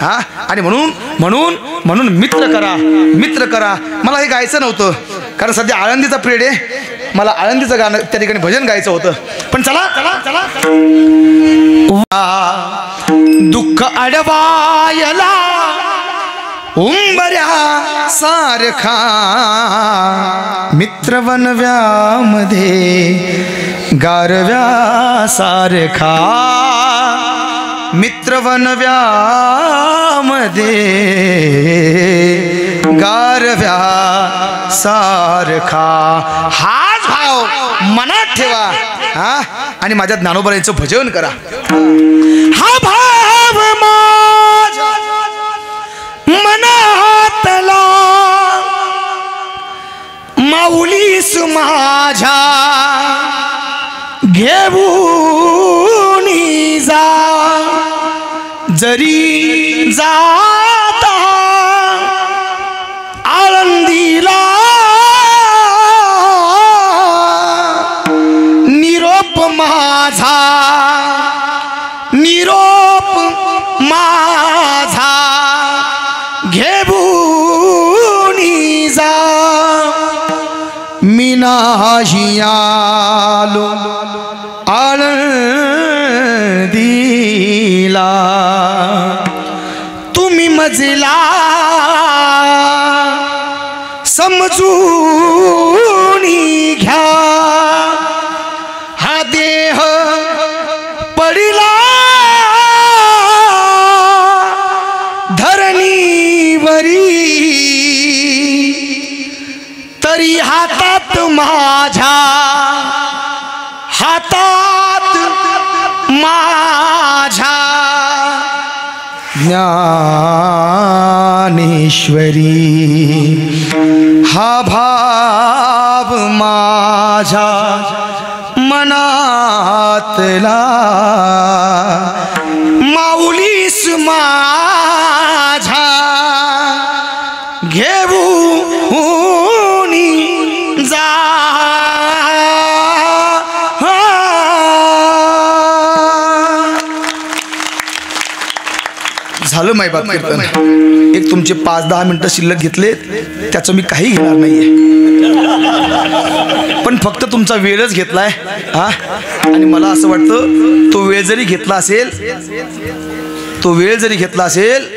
हा, आणि म्हणून म्हणून म्हणून मित्र करा, मित्र करा. मला हे गायचं नव्हतं कारण सध्या आळंदीचा पिरियड आहे, मला आळंदीचं गाणं त्या ठिकाणी भजन गायचं होतं, पण चला चला चला दुःख अडवायला उंबऱ्या सारखा मित्र वनव्यामध्ये गारव्या सारखा, मित्र वनव्यामध्ये गारव्या सारखा. हाच भाव मनात ठेवा. हा, आणि माझ्या ज्ञानोबरांचं भजन करा. हा भाव माझ्या मनातला माऊलीस माझ्या घेऊन जा, जरी जाता आळंदीला निरोप माझा, निरोप माझा घेऊन जा. मी नाही आलो आळंदीला, तुम्ही मजला समजून घ्या. हा देह पडिला धरणीवरी, तरी हातात माझ्या, हातात माझ्या ज्ञानेश्वरी. हा भाव माझ्या मनातला माऊलीस माझ्या घेऊन जा. झालं मायबाप कीर्तन. एक तुमचे 5-10 मिनिटं शिल्लक घेतले, त्याचं मी काही घेणार नाहीये, पण फक्त तुमचा वेळच घेतलाय. हा, आणि मला असं वाटतं तो वेळ जरी घेतला असेल, तो वेळ जरी घेतला असेल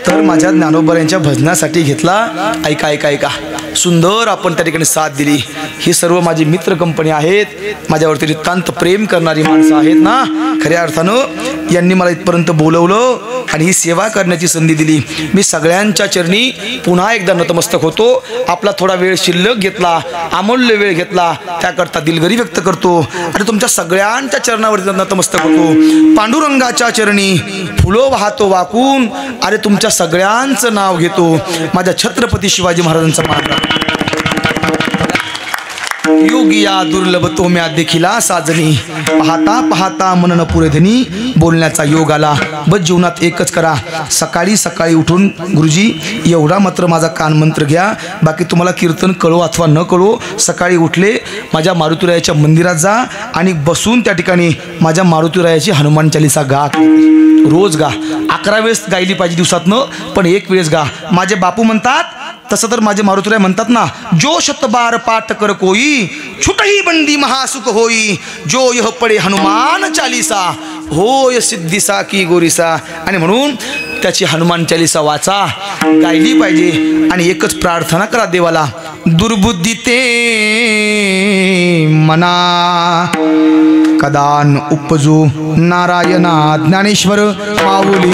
तर माझ्या ज्ञानोबरांच्या भजनासाठी घेतला. ऐका ऐका ऐका, सुंदर आपण त्या ठिकाणी साथ दिली. ही सर्व माझी मित्र कंपनी आहेत, माझ्यावरती नितांत प्रेम करणारी माणसं आहेत ना. खऱ्या अर्थानं यांनी मला इथपर्यंत बोलवलं आणि ही सेवा करण्याची संधी दिली. मी सगळ्यांच्या चरणी पुन्हा एकदा नतमस्तक होतो. आपला थोडा वेळ शिल्लक घेतला, अमूल्य वेळ घेतला, त्याकरता दिलगिरी व्यक्त करतो आणि तुमच्या सगळ्यांच्या चरणावरती नतमस्तक होतो. पांडुरंगाच्या चरणी फुलो वाहतो वाकून, अरे तुमच्या सगळ्यांचं नाव घेतो. माझ्या छत्रपती शिवाजी महाराजांचा मान. योगिया दुर्लभ तोम्या देखिला साजनी, पाहता पाहता मन न पुरेधनी, बोलण्याचा योग आला. बस जीवनात एकच करा, सकाळी सकाळी उठून गुरुजी एवढा मात्र माझा कान मंत्र घ्या. बाकी तुम्हाला कीर्तन कळो अथवा न कळो, सकाळी उठले माझ्या मारुतीरायाच्या मंदिरात जा आणि बसून त्या ठिकाणी माझ्या मारुतीरायाची हनुमान चालीसा गा. रोज गा. 11 वेळेस गायली पाहिजे दिवसातनं, पण एक वेळेस गा. माझे बापू म्हणतात, तसं तर माझे मारुतीराय म्हणतात ना, जो शतबार पाठ कर कोई, छुटही बंदी महासुख होई, जो यह पडे हनुमान चालीसा, होय सिद्धिसा की गोरीसा. आणि म्हणून त्याची हनुमान चालीसा वाचा, गायली पाहिजे. आणि एकच प्रार्थना करा देवाला, दुर्बुद्धी ते मना कदान उपजो, नारायणा ज्ञानेश्वर माऊली.